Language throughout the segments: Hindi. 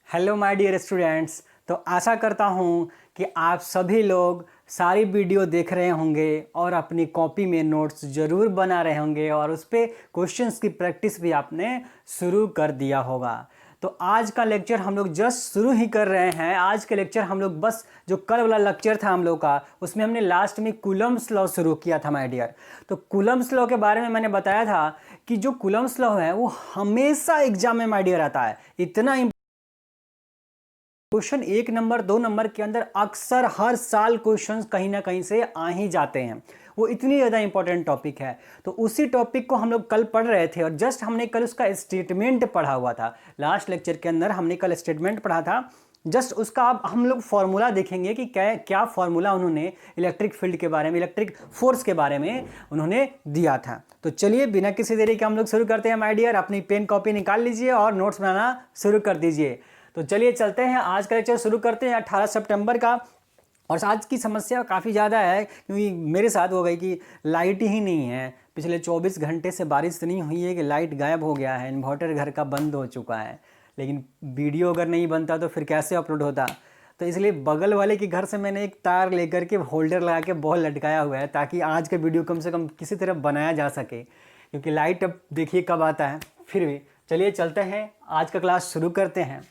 Hello my dear students. तो आशा करता हूँ कि आप सभी लोग सारी वीडियो देख रहे होंगे और अपनी कॉपी में नोट्स ज़रूर बना रहे होंगे और उस पर क्वेश्चंस की प्रैक्टिस भी आपने शुरू कर दिया होगा। तो आज का लेक्चर हम लोग जस्ट शुरू ही कर रहे हैं। आज के लेक्चर हम लोग बस जो कल वाला लेक्चर था हम लोग का, उसमें हमने लास्ट में कूलम्ब्स लॉ शुरू किया था माय डियर। तो कूलम्ब्स लॉ के बारे में मैंने बताया था कि जो कूलम्ब्स लॉ है वो हमेशा एग्जाम में माय डियर आता है। इतना क्वेश्चन 1 नंबर 2 नंबर के अंदर अक्सर हर साल क्वेश्चंस कहीं ना कहीं से आ ही जाते हैं। वो इतनी ज़्यादा इंपॉर्टेंट टॉपिक है। तो उसी टॉपिक को हम लोग कल पढ़ रहे थे और जस्ट हमने कल उसका स्टेटमेंट पढ़ा हुआ था। लास्ट लेक्चर के अंदर हमने कल स्टेटमेंट पढ़ा था। जस्ट उसका अब हम लोग फॉर्मूला देखेंगे कि क्या क्या फॉर्मूला उन्होंने इलेक्ट्रिक फील्ड के बारे में, इलेक्ट्रिक फोर्स के बारे में उन्होंने दिया था। तो चलिए बिना किसी देरी के हम लोग शुरू करते हैं माय डियर। अपनी पेन कॉपी निकाल लीजिए और नोट्स बनाना शुरू कर दीजिए। तो चलिए चलते हैं, आज का लेक्चर शुरू करते हैं 18 सितंबर का। और आज की समस्या काफ़ी ज़्यादा है क्योंकि मेरे साथ हो गई कि लाइट ही नहीं है। पिछले 24 घंटे से बारिश इतनी हुई है कि लाइट गायब हो गया है, इन्वर्टर घर का बंद हो चुका है। लेकिन वीडियो अगर नहीं बनता तो फिर कैसे अपलोड होता। तो इसलिए बगल वाले के घर से मैंने एक तार लेकर के होल्डर लगा के बॉल लटकाया हुआ है ताकि आज का वीडियो कम से कम किसी तरह बनाया जा सके, क्योंकि लाइट अब देखिए कब आता है। फिर भी चलिए चलते हैं, आज का क्लास शुरू करते हैं।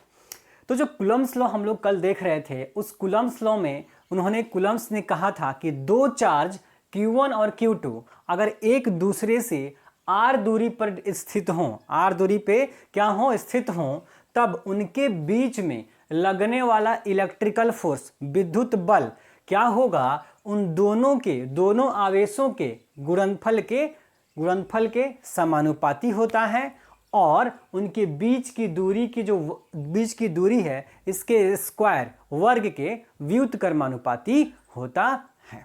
तो जो कूलम्ब्स लॉ हम लोग कल देख रहे थे, उस कूलम्ब्स लॉ में कूलम्ब्स ने कहा था कि दो चार्ज Q1 और Q2 अगर एक दूसरे से r दूरी पर स्थित हों, r दूरी पे क्या हो स्थित हों, तब उनके बीच में लगने वाला इलेक्ट्रिकल फोर्स, विद्युत बल क्या होगा, उन दोनों आवेशों के गुणनफल के समानुपाती होता है और उनके बीच की दूरी है इसके स्क्वायर वर्ग के व्युत्क्रमानुपाती होता है।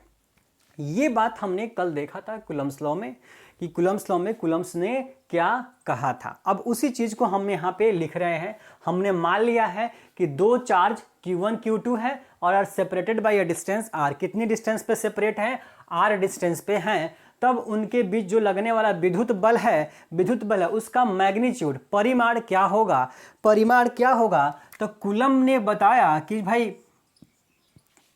ये बात हमने कल देखा था कूलम्ब्स लॉ में कि कूलम्ब्स लॉ में कूलम्ब्स ने क्या कहा था। अब उसी चीज को हम यहाँ पे लिख रहे हैं। हमने मान लिया है कि दो चार्ज Q1 Q2 है और are separated by a distance r। कितनी डिस्टेंस पे सेपरेट है? r डिस्टेंस पे हैं। तब उनके बीच जो लगने वाला विद्युत बल है उसका मैग्नीट्यूड, परिमाण क्या होगा। तो कूलम्ब ने बताया कि भाई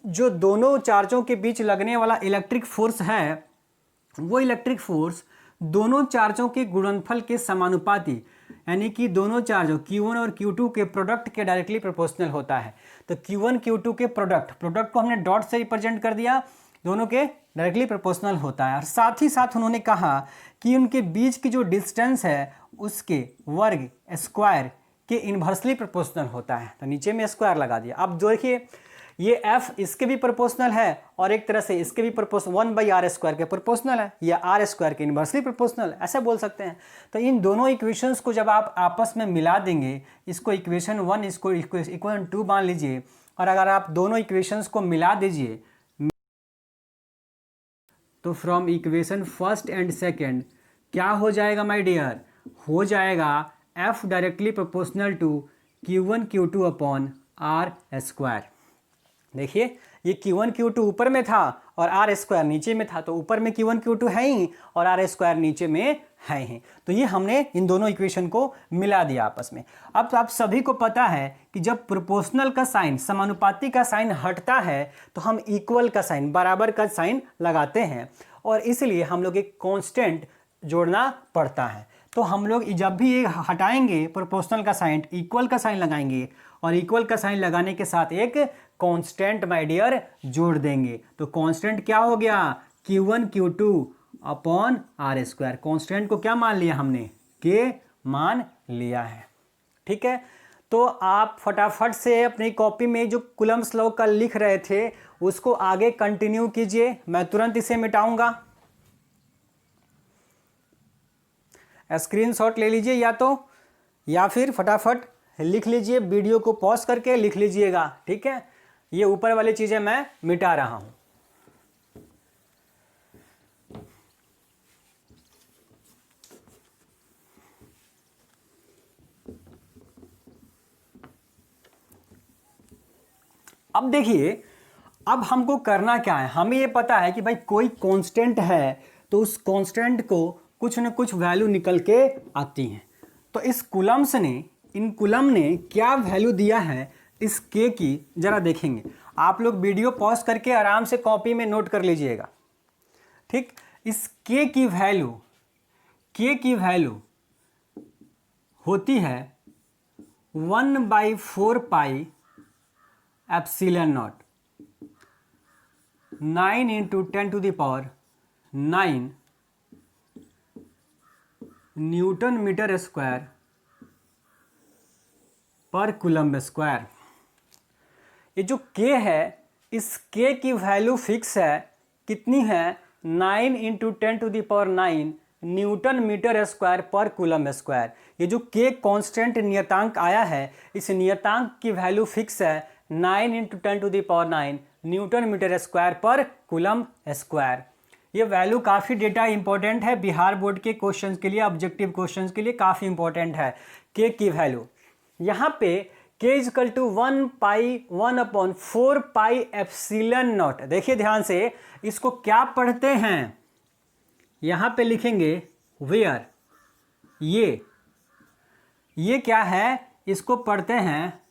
जो दोनों चार्जों के बीच लगने वाला इलेक्ट्रिक फोर्स है, वो इलेक्ट्रिक फोर्स दोनों चार्जों के गुणनफल के समानुपाती, यानी कि दोनों चार्जों Q1 और Q2 के प्रोडक्ट के डायरेक्टली प्रोपोर्शनल होता है। तो Q1 Q2 के प्रोडक्ट को हमने डॉट से रिप्रेजेंट कर दिया, दोनों के डायरेक्टली प्रोपोर्शनल होता है। और साथ ही साथ उन्होंने कहा कि उनके बीच की जो डिस्टेंस है उसके वर्ग स्क्वायर के इन्वर्सली प्रोपोर्शनल होता है। तो नीचे में स्क्वायर लगा दिया। अब देखिए ये f इसके भी प्रोपोर्शनल है और एक तरह से इसके भी प्रोपोर्शनल 1/r² के प्रोपोर्शनल है, या r² के इन्वर्सली प्रोपोर्शनल, ऐसा बोल सकते हैं। तो इन दोनों इक्वेशंस को जब आप आपस में मिला देंगे, इसको इक्वेशन 1 इसको इक्वेशन 2 मान लीजिए, और अगर आप दोनों इक्वेशंस को मिला दीजिए तो from equation first and second क्या हो जाएगा माय डियर? हो जाएगा f directly proportional to Q1 Q2 upon r²। देखिए ये Q1 Q2 ऊपर में था और r² नीचे में था, तो ऊपर में Q1 Q2 है ही और r² नीचे में है ही। तो ये हमने इन दोनों इक्वेशन को मिला दिया आपस में। अब आप सभी को पता है कि जब प्रोपोर्शनल का साइन, समानुपाती का साइन हटता है तो हम इक्वल का साइन, बराबर का साइन लगाते हैं, और इसलिए हम लोग एक कांस्टेंट जोड़ना पड़ता है। तो हम लोग जब भी ये हटाएंगे प्रोपोर्शनल का साइन, इक्वल का साइन लगाएंगे और इक्वल का साइन लगाने के साथ एक कांस्टेंट माय डियर जोड़ देंगे। तो कांस्टेंट क्या हो गया? Q1 Q2 upon r²। Constant को क्या मान लिया हमने? के मान लिया है। ठीक है, तो आप फटाफट से अपनी कॉपी में जो कूलम्ब्स लॉ का लिख रहे थे उसको आगे कंटिन्यू कीजिए। मैं तुरंत इसे मिटाऊंगा। स्क्रीनशॉट ले लीजिए या फिर फटाफट लिख लीजिए, वीडियो को पॉज करके लिख लीजिएगा। ठीक है, ये ऊपर वाली चीजें मैं मिटा रहा हूं। अब देखिए, अब हमको करना क्या है। हमें ये पता है कि भाई कोई कांस्टेंट है तो उस कांस्टेंट को कुछ न कुछ वैल्यू निकल के आती हैं। तो इस कूलम्ब्स ने इन कूलम ने क्या वैल्यू दिया है इस के की, जरा देखेंगे। आप लोग वीडियो पॉज करके आराम से कॉपी में नोट कर लीजिएगा, ठीक। इस के की वैल्यू होती है 1/4 pi epsilon naught, 9 × 10⁹ newton metre square पर कूलम्ब स्क्वायर। ये जो के है, इस के की वैल्यू फिक्स है, कितनी है, 9 × 10⁹ न्यूटन मीटर स्क्वायर पर कूलम्ब स्क्वायर। ये जो के कांस्टेंट नियतांक आया है, इस नियतांक की वैल्यू फिक्स है 9 × 10⁹ न्यूटन मीटर स्क्वायर पर कूलम्ब स्क्वायर। ये वैल्यू काफ़ी डेटा इंपॉर्टेंट है, बिहार बोर्ड के क्वेश्चंस के लिए, ऑब्जेक्टिव क्वेश्चंस के लिए काफ़ी इंपॉर्टेंट है के की वैल्यू। यहाँ पे k = 1/4 पाई एप्सिलॉन नॉट। देखिए ध्यान से, इसको क्या पढ़ते हैं, यहाँ पे लिखेंगे वेयर, ये क्या है, इसको पढ़ते हैं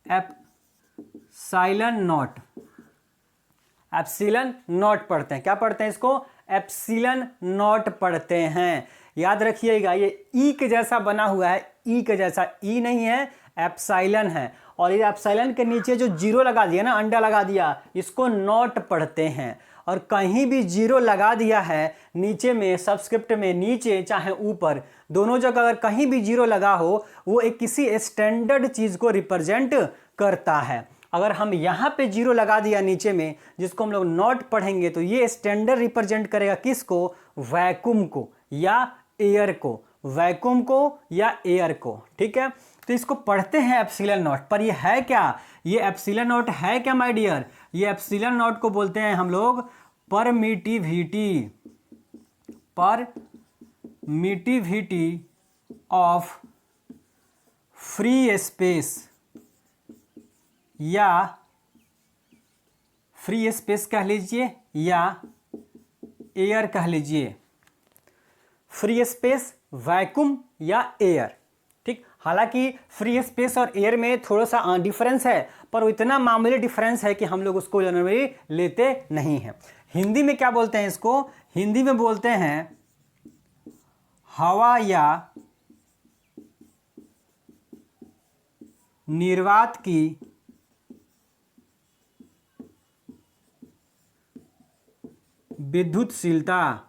एप्सिलॉन नॉट। एप्सिलॉन नॉट पढ़ते हैं, क्या पढ़ते हैं इसको, एप्सिलॉन नॉट पढ़ते हैं। याद रखिएगा, ये ई के जैसा बना हुआ है, ई के जैसा, ई नहीं है, एप्सिलॉन है। और ये एप्सिलॉन के नीचे जो जीरो लगा दिया ना, अंडा लगा दिया, इसको नॉट पढ़ते हैं। और कहीं भी जीरो लगा दिया है नीचे में, सबस्क्रिप्ट में, नीचे चाहे ऊपर, दोनों जगह अगर कहीं भी जीरो लगा हो, वो एक किसी स्टैंडर्ड चीज़ को रिप्रेजेंट करता है। अगर हम यहाँ पे जीरो लगा दिया नीचे में, जिसको हम लोग नॉट पढ़ेंगे, तो ये स्टैंडर्ड रिप्रेजेंट करेगा किसको, वैक्यूम को या एयर को, वैक्यूम को या एयर को, ठीक है। तो इसको पढ़ते हैं एप्सिलॉन नॉट। पर ये है क्या, ये एप्सिलॉन नॉट है क्या माय डियर, ये एप्सिलॉन नॉट को बोलते हैं हम लोग परमिटिविटी ऑफ फ्री स्पेस, या फ्री स्पेस कह लीजिए या एयर कह लीजिए, फ्री स्पेस, वैक्यूम या एयर, ठीक। हालांकि फ्री स्पेस और एयर में थोड़ा सा डिफरेंस है, पर इतना मामूली डिफरेंस है कि हम लोग उसको जनरली लेते नहीं हैं। हिंदी में क्या बोलते हैं इसको, हिंदी में बोलते हैं हवा या निर्वात की विद्युतशीलता।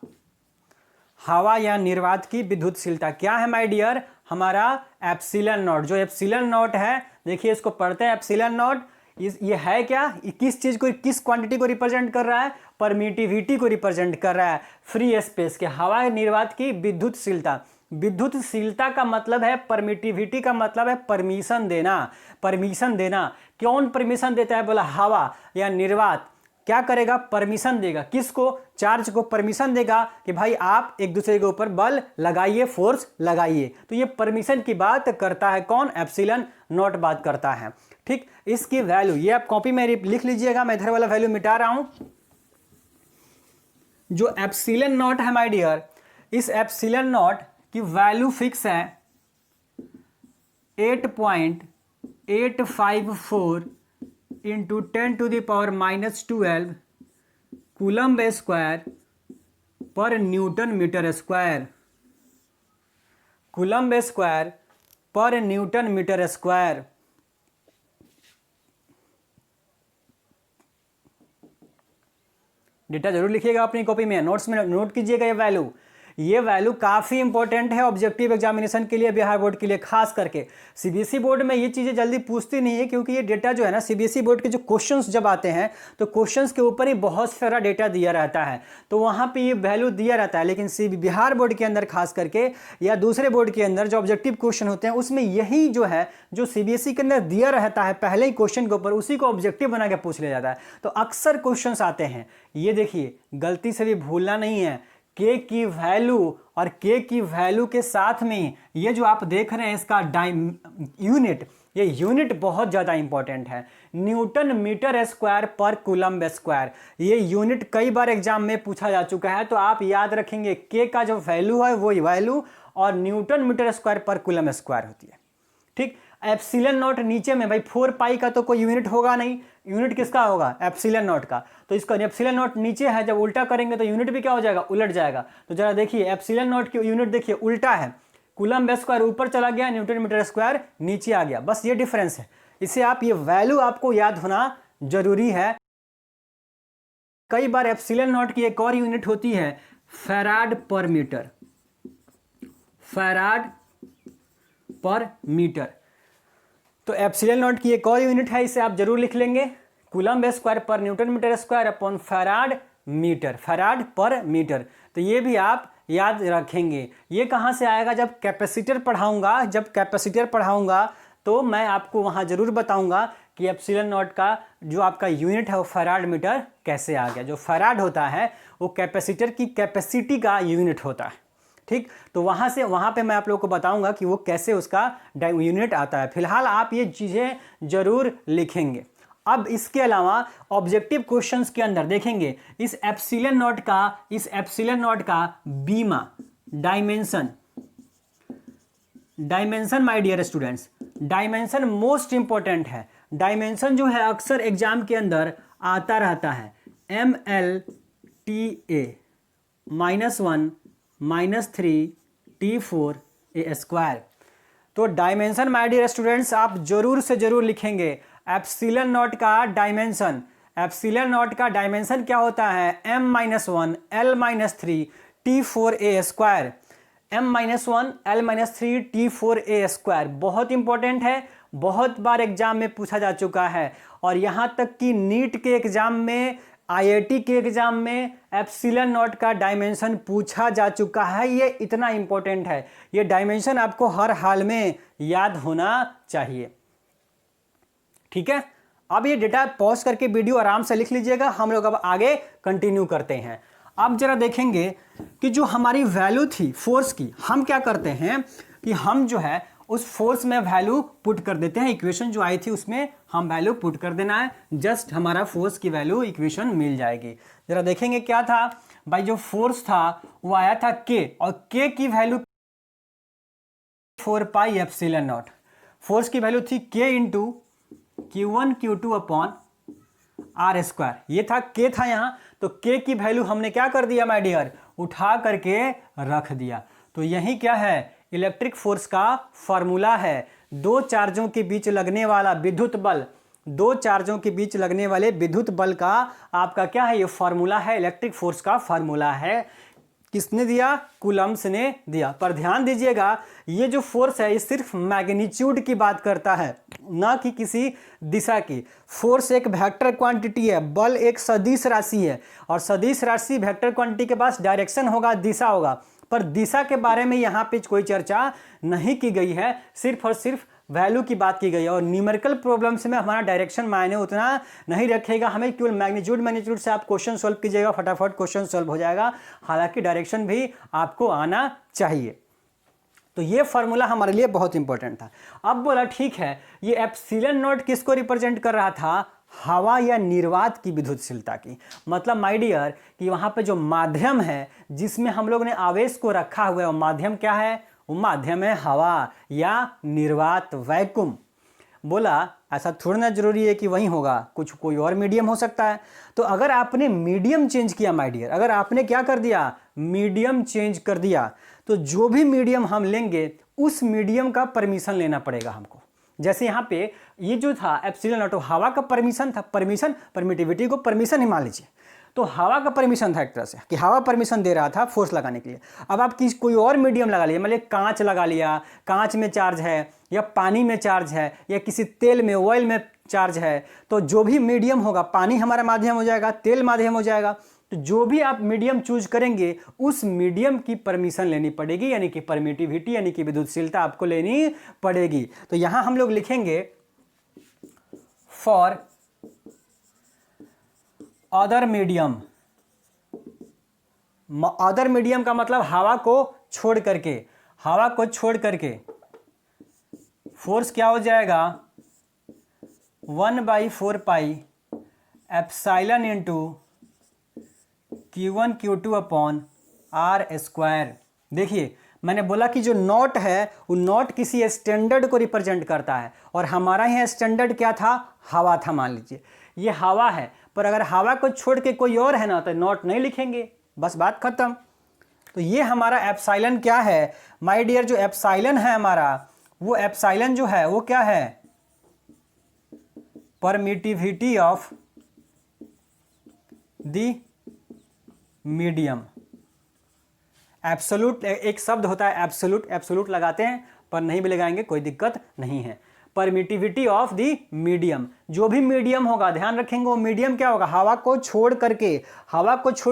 हवा या निर्वात की विद्युतशीलता क्या है माय डियर, हमारा एप्सिलॉन नॉट। जो एप्सिलॉन नॉट है, देखिए इसको पढ़ते हैं एप्सिलॉन नॉट। ये है क्या, ये किस चीज को, किस क्वांटिटी को रिप्रेजेंट कर रहा है, परमिटिविटी को रिप्रेजेंट कर रहा है, फ्री स्पेस के, हवा निर्वात की विद्युतशीलता। विद्युतशीलता का मतलब है, परमिटिविटी का मतलब है परमिशन देना, परमिशन देना। कौन परमिशन देता है, बोला हवा या निर्वात क्या करेगा, परमिशन देगा, किसको, चार्ज को परमिशन देगा कि भाई आप एक दूसरे के ऊपर बल लगाइए, फोर्स लगाइए। तो ये परमिशन की बात करता है कौन, एप्सिलॉन नॉट बात करता है, ठीक। इसकी वैल्यू ये आप कॉपी में लिख लीजिएगा, मैं इधर वाला वैल्यू मिटा रहा हूं। जो एप्सिलॉन नॉट है माय डियर, इस एप्सिलॉन नॉट की वैल्यू फिक्स है 8.854 × 10⁻⁻12 कूलम्ब स्क्वायर पर newton metre square, coulomb square पर न्यूटन मीटर स्क्वायर। डेटा जरूर लिखिएगा अपनी कॉपी में, नोट्स में नोट कीजिएगा ये वैल्यू। ये वैल्यू काफ़ी इंपॉर्टेंट है ऑब्जेक्टिव एग्जामिनेशन के लिए, बिहार बोर्ड के लिए खास करके। सीबीएसई बोर्ड में ये चीज़ें जल्दी पूछती नहीं है, क्योंकि ये डेटा जो है ना, सीबीएसई बोर्ड के जो क्वेश्चंस जब आते हैं तो क्वेश्चंस के ऊपर ही बहुत सारा डेटा दिया रहता है, तो वहाँ पे ये वैल्यू दिया रहता है। लेकिन बिहार बोर्ड के अंदर खास करके या दूसरे बोर्ड के अंदर जो ऑब्जेक्टिव क्वेश्चन होते हैं, उसमें यही जो है, जो सीबीएसई के अंदर दिया रहता है पहले ही क्वेश्चन के ऊपर, उसी को ऑब्जेक्टिव बना के पूछ लिया जाता है। तो अक्सर क्वेश्चन आते हैं, ये देखिए गलती से भी भूलना नहीं है, के की वैल्यू और के की वैल्यू के साथ में ये जो आप देख रहे हैं इसका यूनिट, ये यूनिट बहुत ज़्यादा इंपॉर्टेंट है। न्यूटन मीटर स्क्वायर पर कूलम्ब स्क्वायर, ये यूनिट कई बार एग्जाम में पूछा जा चुका है, तो आप याद रखेंगे के का जो वैल्यू है वो वैल्यू और न्यूटन मीटर स्क्वायर पर कूलम्ब स्क्वायर होती है। ठीक, एप्सिलॉन नॉट नीचे में भाई 4 पाई का तो कोई यूनिट होगा नहीं, यूनिट किसका होगा? एप्सिलॉन नॉट का। तो इसका एप्सिलॉन नॉट नीचे है, जब उल्टा करेंगे तो यूनिट भी क्या हो जाएगा? उलट जाएगा। तो जरा देखिए एप्सिलॉन नॉट की यूनिट देखिए उल्टा है, कूलम्ब स्क्वायर ऊपर चला गया, न्यूटन मीटर स्क्वायर नीचे आ गया, बस ये डिफरेंस है। इसे आप ये वैल्यू आपको याद होना जरूरी है। कई बार एप्सिलॉन नॉट की एक और यूनिट होती है फैराड पर मीटर, फैराड पर मीटर। तो एप्सिलॉन नॉट की एक और यूनिट है, इसे आप जरूर लिख लेंगे, कूलम्ब स्क्वायर पर newton metre square upon farad metre, farad पर मीटर। तो ये भी आप याद रखेंगे। ये कहाँ से आएगा? जब कैपेसिटर पढ़ाऊंगा, जब कैपेसिटर पढ़ाऊंगा तो मैं आपको वहाँ जरूर बताऊंगा कि एप्सिलॉन नॉट का जो आपका यूनिट है वो फैराड मीटर कैसे आ गया। जो फैराड होता है वो कैपेसिटर की कैपेसिटी का यूनिट होता है। ठीक, तो वहाँ पे मैं आप लोगों को बताऊंगा कि वो कैसे उसका यूनिट आता है। फिलहाल आप ये चीज़ें जरूर लिखेंगे। अब इसके अलावा ऑब्जेक्टिव क्वेश्चंस के अंदर देखेंगे इस एप्सिलॉन नॉट का बीमा dimension my dear students, dimension most important है। डायमेंशन जो है अक्सर एग्जाम के अंदर आता रहता है, MLTA -1 -3 T4a स्क्वायर। तो डायमेंशन माय डियर स्टूडेंट्स आप जरूर से जरूर लिखेंगे। एप्सिलॉन नॉट का डायमेंशन, एप्सिलॉन नॉट का डायमेंशन क्या होता है? M-1 L-3 T4a square, M-1 L-3 T4a square बहुत इंपॉर्टेंट है, बहुत बार एग्जाम में पूछा जा चुका है। और यहां तक कि नीट के एग्जाम में, IIT के एग्जाम में एप्सिलॉन नॉट का डायमेंशन पूछा जा चुका है। ये इतना इंपॉर्टेंट है, ये डायमेंशन आपको हर हाल में याद होना चाहिए। ठीक है, अब ये डेटा पॉज करके वीडियो आराम से लिख लीजिएगा। हम लोग अब आगे कंटिन्यू करते हैं। अब जरा देखेंगे कि जो हमारी वैल्यू थी फोर्स की, हम क्या करते हैं कि हम जो है उस फोर्स में वैल्यू पुट कर देते हैं। इक्वेशन जो आई थी उसमें हम वैल्यू पुट कर देना है, जस्ट हमारा फोर्स की वैल्यू इक्वेशन मिल जाएगी। जरा देखेंगे क्या था भाई, जो फोर्स था वो आया था के, और के की value 4 pi epsilon not. Force की वैल्यू थी के into Q1 Q2 upon R square, ये था के था यहाँ। तो के की वैल्यू हमने क्या कर दिया माय डियर? उठा करके रख दिया। तो यही क्या है? इलेक्ट्रिक फोर्स का फॉर्मूला है। दो चार्जों के बीच लगने वाला विद्युत बल, दो चार्जों के बीच लगने वाले विद्युत बल का आपका क्या है? ये फॉर्मूला है, इलेक्ट्रिक फोर्स का फॉर्मूला है। किसने दिया? कूलम्ब्स ने दिया। पर ध्यान दीजिएगा ये जो फोर्स है ये सिर्फ मैग्नीट्यूड की बात करता है, ना कि किसी दिशा की। फोर्स एक वेक्टर क्वांटिटी है, बल एक सदिश राशि है, और सदिश राशि वेक्टर क्वांटिटी के पास डायरेक्शन होगा, दिशा होगा, पर दिशा के बारे में यहाँ पे कोई चर्चा नहीं की गई है, सिर्फ और सिर्फ वैल्यू की बात की गई है। और न्यूमेरिकल प्रॉब्लम्स में हमारा डायरेक्शन मायने उतना नहीं रखेगा, हमें केवल मैग्नीट्यूड से आप क्वेश्चन सॉल्व कीजिएगा, फटाफट क्वेश्चन सॉल्व हो जाएगा। हालांकि डायरेक्शन भी आपको आना चाहिए। तो ये फॉर्मूला हमारे लिए बहुत इंपॉर्टेंट था। अब बोला ठीक है, ये एप्सिलॉन नॉट किसको रिप्रेजेंट कर रहा था? हवा या निर्वात की विद्युतशीलता की। मतलब माय डियर कि वहां पे जो माध्यम है जिसमें हम लोग ने आवेश को रखा हुआ है, वो माध्यम क्या है? वो माध्यम है हवा या निर्वात, वैक्यूम। बोला ऐसा थोड़ा ना जरूरी है कि वही होगा, कुछ कोई और मीडियम हो सकता है। तो अगर आपने मीडियम चेंज किया माय डियर, अगर आपने क्या कर दिया? मीडियम चेंज कर दिया, तो जो भी मीडियम हम लेंगे उस मीडियम का परमिशन लेना पड़ेगा हमको। जैसे यहाँ पे ये जो था एप्सिलॉन नॉट, हवा का परमिशन था, परमिशन परमिटिविटी को परमिशन ही मान लीजिए। तो हवा का परमिशन था एक तरह से कि हवा परमिशन दे रहा था फोर्स लगाने के लिए। अब आप कोई और मीडियम लगा लिया, मतलब कांच लगा लिया, कांच में चार्ज है, या पानी में चार्ज है, या किसी तेल में, ऑयल में चार्ज है, तो जो भी मीडियम होगा, पानी हमारा माध्यम हो जाएगा, तेल माध्यम हो जाएगा, तो जो भी आप मीडियम चूज करेंगे उस मीडियम की परमिशन लेनी पड़ेगी, यानी कि परमिटिविटी यानी कि विद्युतशीलता आपको लेनी पड़ेगी। तो यहां हम लोग लिखेंगे for other medium. Other medium का मतलब हवा को छोड़ करके, हवा को छोड़ करके फोर्स क्या हो जाएगा 1/4 epsilon into Q1 Q2 upon R square. देखिए मैंने बोला कि जो नॉट है वो नॉट किसी स्टैंडर्ड को रिप्रेजेंट करता है, और हमारा यहाँ स्टैंडर्ड क्या था, हवा था। मान लीजिए ये हवा है, पर अगर हवा को छोड़ के कोई और है ना तो नॉट नहीं लिखेंगे, बस बात खत्म। तो ये हमारा एप्साइलन क्या है माय डियर, जो एप्साइलन है हमारा, वो एप्साइलन जो है वो क्या है, permittivity of the medium. Absolute एक शब्द होता है एब्सोल्यूट, एब्सोल्यूट लगाते हैं पर नहीं भी लगाएंगे कोई दिक्कत नहीं है। परमिटिविटी ऑफ द मीडियम, जो भी मीडियम होगा ध्यान रखेंगे वो मीडियम क्या होगा, हवा को छोड़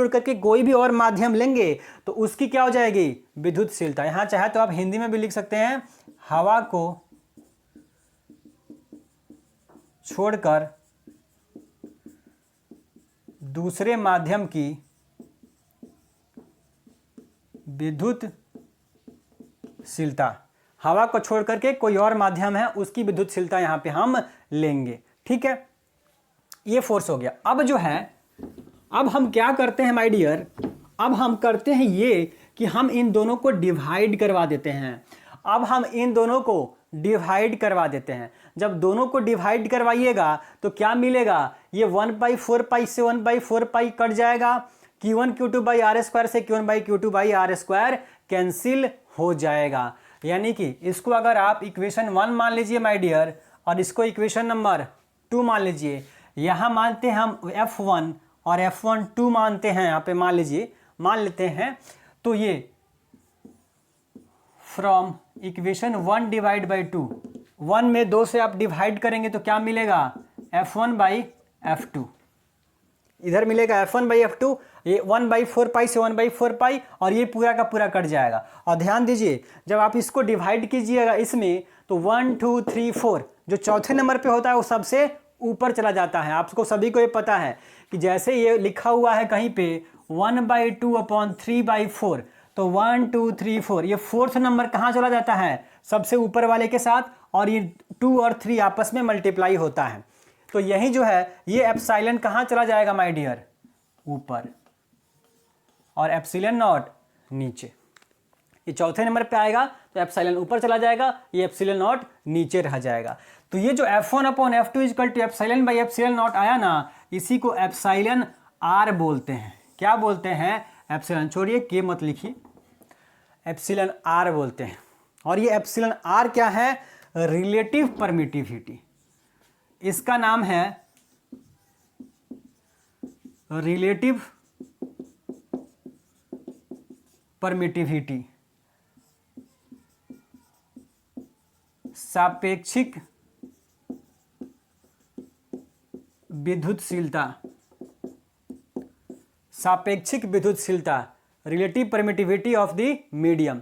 करके कोई भी और माध्यम लेंगे तो उसकी क्या हो जाएगी, विद्युतशीलता। यहां चाहे तो आप हिंदी में भी लिख सकते हैं, हवा को छोड़कर दूसरे माध्यम की विद्युतशीलता, हवा को छोड़ करके कोई और माध्यम है उसकी विद्युतशीलता यहां पे हम लेंगे। ठीक है, ये फोर्स हो गया। अब जो है, अब हम क्या करते हैं माय डियर, अब हम करते हैं ये कि हम इन दोनों को डिवाइड करवा देते हैं। अब हम इन दोनों को डिवाइड करवा देते हैं। जब दोनों को डिवाइड करवाइएगा तो क्या मिलेगा, ये 1/4 से 1/4 कट जाएगा, Q1 Q2 by R square से Q1 by Q2 by R square cancel हो जाएगा। यानी कि इसको अगर आप इक्वेशन 1 मान लीजिए माय डियर, और इसको इक्वेशन नंबर 2 मान लीजिए। यहाँ मानते हैं हम F1 और F1 2 मानते हैं, यहाँ पे मान लीजिए, मान लेते हैं। तो ये फ्रॉम इक्वेशन 1 डिवाइड बाई 2, 1 में 2 से आप डिवाइड करेंगे तो क्या मिलेगा, F1 बाई F2। इधर मिलेगा F1 बाई F2, ये 1/4 से 1/4 और ये पूरा का पूरा कट जाएगा। और ध्यान दीजिए जब आप इसको डिवाइड कीजिएगा इसमें तो 1 2 3 4 जो चौथे नंबर पे होता है वो सबसे ऊपर चला जाता है। आपको सभी को ये पता है कि जैसे ये लिखा हुआ है कहीं पे 1/2 अपॉन 3/4, तो 1 2 3 4 ये फोर्थ नंबर कहाँ चला जाता है, सबसे ऊपर वाले के साथ, और ये 2 और 3 आपस में मल्टीप्लाई होता है। तो यही जो है ये एप्सिलॉन कहाँ चला जाएगा माय डियर, ऊपर, और एप्सिलॉन नॉट नीचे। ये चौथे नंबर पे आएगा तो एप्सिलॉन ऊपर चला जाएगा, ये एप्सिलॉन नॉट नीचे रह जाएगा। तो ये जो F1 upon F2 equal to epsilon by epsilon naught आया ना, इसी को एप्सिलॉन आर बोलते हैं। क्या बोलते हैं, एप्सिलॉन, छोड़िए के मत लिखिए, एप्सिलॉन आर बोलते हैं। और ये एप्सिलॉन आर क्या है, रिलेटिव परमिटिविटी, इसका नाम है रिलेटिव परमिटिविटी, सापेक्षिक विद्युतशीलता, सापेक्षिक विद्युतशीलता, relative permittivity of the medium.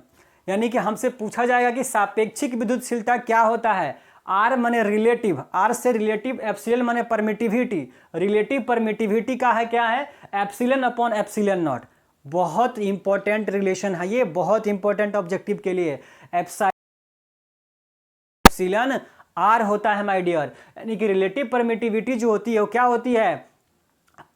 यानी कि हमसे पूछा जाएगा कि सापेक्षिक विद्युतशीलता क्या होता है। आर माने रिलेटिव, आर से रिलेटिव, एप्सिलॉन माने परमिटिविटी, रिलेटिव परमिटिविटी का है क्या है, एप्सिलॉन अपॉन एप्सिलॉन नॉट। बहुत इंपॉर्टेंट रिलेशन है ये, बहुत इंपॉर्टेंट ऑब्जेक्टिव के लिए। एप्सिलॉन आर होता है माय डियर, यानी कि रिलेटिव परमिटिविटी जो होती है वो क्या होती है,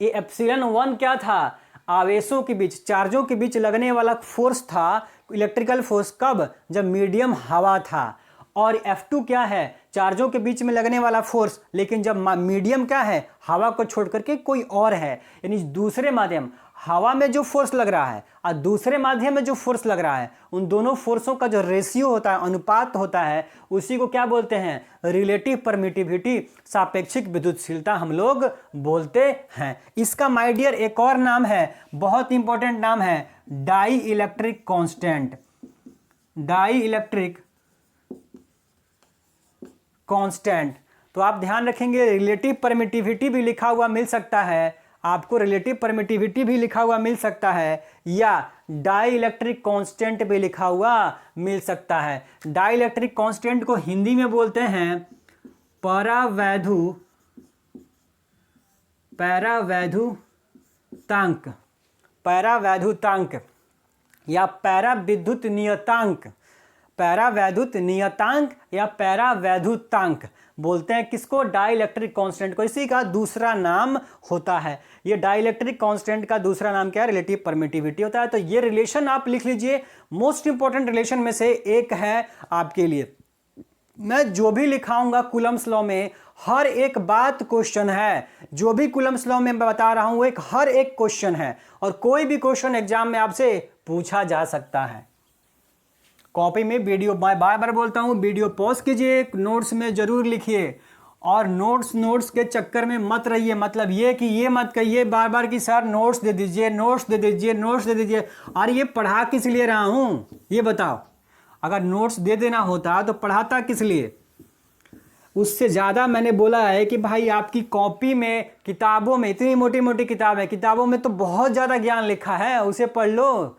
ये एप्सिलॉन 1 क्या था, आवेशों के बीच, चार्जों के बीच लगने वाला फोर्स था, इलेक्ट्रिकल फोर्स, कब, जब मीडियम हवा था। और F2 क्या है, चार्जों के बीच में लगने वाला फोर्स, लेकिन जब मीडियम क्या है, हवा को छोड़ करके कोई और है, यानी दूसरे माध्यम, हवा में जो फोर्स लग रहा है और दूसरे माध्यम में जो फोर्स लग रहा है, उन दोनों फोर्सों का जो रेशियो होता है, अनुपात होता है, उसी को क्या बोलते हैं, रिलेटिव परमिटिविटी, सापेक्षिक विद्युतशीलता हम लोग बोलते हैं। इसका माय डियर एक और नाम है, बहुत इंपॉर्टेंट नाम है, dielectric constant. Dielectric constant. तो आप ध्यान रखेंगे रिलेटिव परमिटिविटी भी लिखा हुआ मिल सकता है आपको, रिलेटिव परमिटिविटी भी लिखा हुआ मिल सकता है, या डाई इलेक्ट्रिक कांस्टेंट भी लिखा हुआ मिल सकता है। डाई इलेक्ट्रिक कांस्टेंट को हिंदी में बोलते हैं पैरावैद्युतांक, पैरावैद्युतांक या पैराविद्युत नियतांक। पैरावैद्युत नियतांक या पैरावैद्युतांक बोलते हैं किसको? डाइलेक्ट्रिक कांस्टेंट को। इसी का दूसरा नाम होता है, ये डाइलेक्ट्रिक कांस्टेंट का दूसरा नाम क्या है? रिलेटिव परमिटिविटी होता है। तो ये रिलेशन आप लिख लीजिए, मोस्ट इंपॉर्टेंट रिलेशन में से एक है आपके लिए। मैं जो भी लिखाऊंगा कूलम्स लॉ में, हर एक बात क्वेश्चन है। जो भी कूलम्स लॉ में मैं बता रहा हूं, एक हर एक क्वेश्चन है, और कोई भी क्वेश्चन एग्जाम में आपसे पूछा जा सकता है। कॉपी में वीडियो, बार बार बोलता हूं, वीडियो पॉज कीजिए, नोट्स में जरूर लिखिए, और नोट्स के चक्कर में मत रहिए। मतलब ये कि ये मत कहिए बार बार कि सर नोट्स दे दीजिए, नोट्स दे दीजिए, नोट्स दे दीजिए। और ये पढ़ा किस लिए रहा हूं ये बताओ? अगर नोट्स दे देना होता तो पढ़ाता किस लिए? उससे ज़्यादा मैंने बोला है कि भाई आपकी कॉपी में, किताबों में, इतनी मोटी मोटी किताब है, किताबों में तो बहुत ज़्यादा ज्ञान लिखा है, उसे पढ़ लो।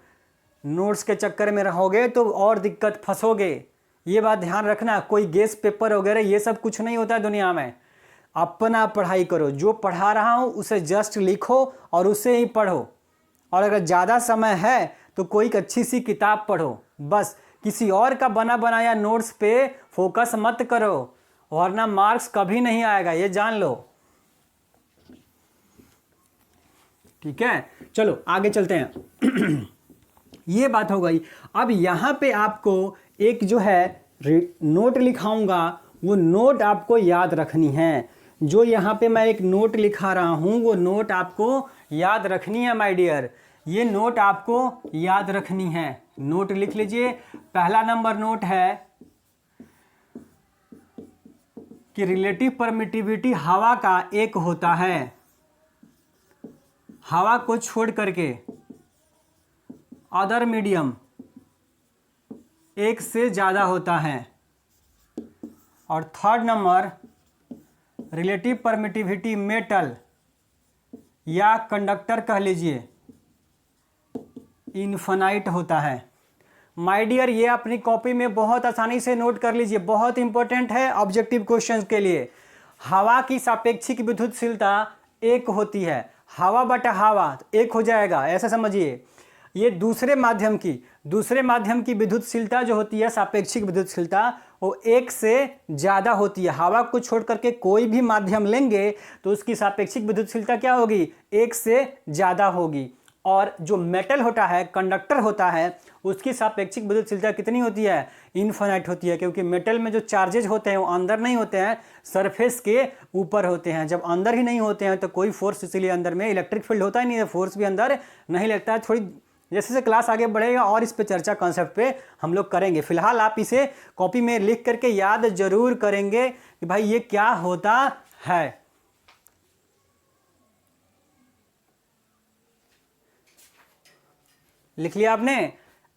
नोट्स के चक्कर में रहोगे तो और दिक्कत, फंसोगे। ये बात ध्यान रखना। कोई गेस्ट पेपर वगैरह ये सब कुछ नहीं होता है दुनिया में। अपना पढ़ाई करो, जो पढ़ा रहा हूँ उसे जस्ट लिखो और उसे ही पढ़ो। और अगर ज़्यादा समय है तो कोई अच्छी सी किताब पढ़ो, बस। किसी और का बना बनाया नोट्स पे फोकस मत करो, वरना मार्क्स कभी नहीं आएगा, ये जान लो। ठीक है, चलो आगे चलते हैं। ये बात हो गई। अब यहां पे आपको एक जो है नोट लिखाऊंगा, वो नोट आपको याद रखनी है। जो यहां पे मैं एक नोट लिखा रहा हूं, वो नोट आपको याद रखनी है माय डियर। ये नोट आपको याद रखनी है। नोट लिख लीजिए। पहला नंबर नोट है कि रिलेटिव परमिटिविटी हवा का एक होता है। हवा को छोड़ करके अदर मीडियम एक से ज़्यादा होता है। और third number, relative permittivity metal या कंडक्टर कह लीजिए, इनफाइनाइट होता है। माय डियर, ये अपनी कॉपी में बहुत आसानी से नोट कर लीजिए, बहुत इंपॉर्टेंट है ऑब्जेक्टिव क्वेश्चंस के लिए। हवा की सापेक्षिक विद्युतशीलता एक होती है। हवा बटा हवा एक हो जाएगा, ऐसा समझिए। ये दूसरे माध्यम की विद्युतशीलता जो होती है, सापेक्षिक विद्युतशीलता, वो एक से ज़्यादा होती है। हवा को छोड़ करके कोई भी माध्यम लेंगे तो उसकी सापेक्षिक विद्युतशीलता क्या होगी? एक से ज़्यादा होगी। और जो मेटल होता है, कंडक्टर होता है, उसकी सापेक्षिक विद्युतशीलता कितनी होती है? इनफाइनाइट होती है। क्योंकि मेटल में जो चार्जेज होते हैं वो अंदर नहीं होते हैं, सरफेस के ऊपर होते हैं। जब अंदर ही नहीं होते हैं तो कोई फोर्स, इसीलिए अंदर में इलेक्ट्रिक फील्ड होता ही नहीं है, फोर्स भी अंदर नहीं लगता है। थोड़ी जैसे जैसे क्लास आगे बढ़ेगा और इस पे चर्चा, कॉन्सेप्ट पे हम लोग करेंगे। फिलहाल आप इसे कॉपी में लिख करके याद जरूर करेंगे कि भाई ये क्या होता है। लिख लिया आपने?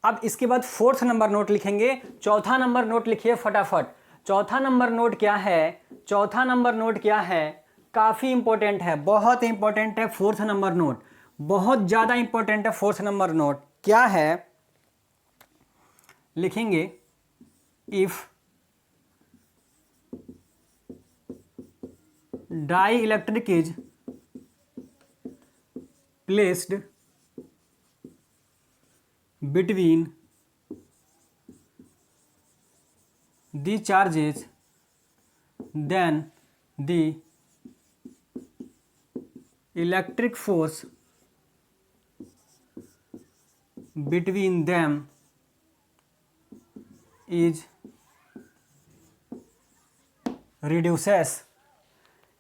अब इसके बाद फोर्थ नंबर नोट लिखेंगे। चौथा नंबर नोट लिखिए फटाफट। चौथा नंबर नोट क्या है? चौथा नंबर नोट क्या है? काफी इंपॉर्टेंट है, बहुत इंपॉर्टेंट है। फोर्थ नंबर नोट बहुत ज्यादा इंपॉर्टेंट है। फोर्थ नंबर नोट क्या है? लिखेंगे, if dielectric is placed between the charges, then the electric force between them is reduces।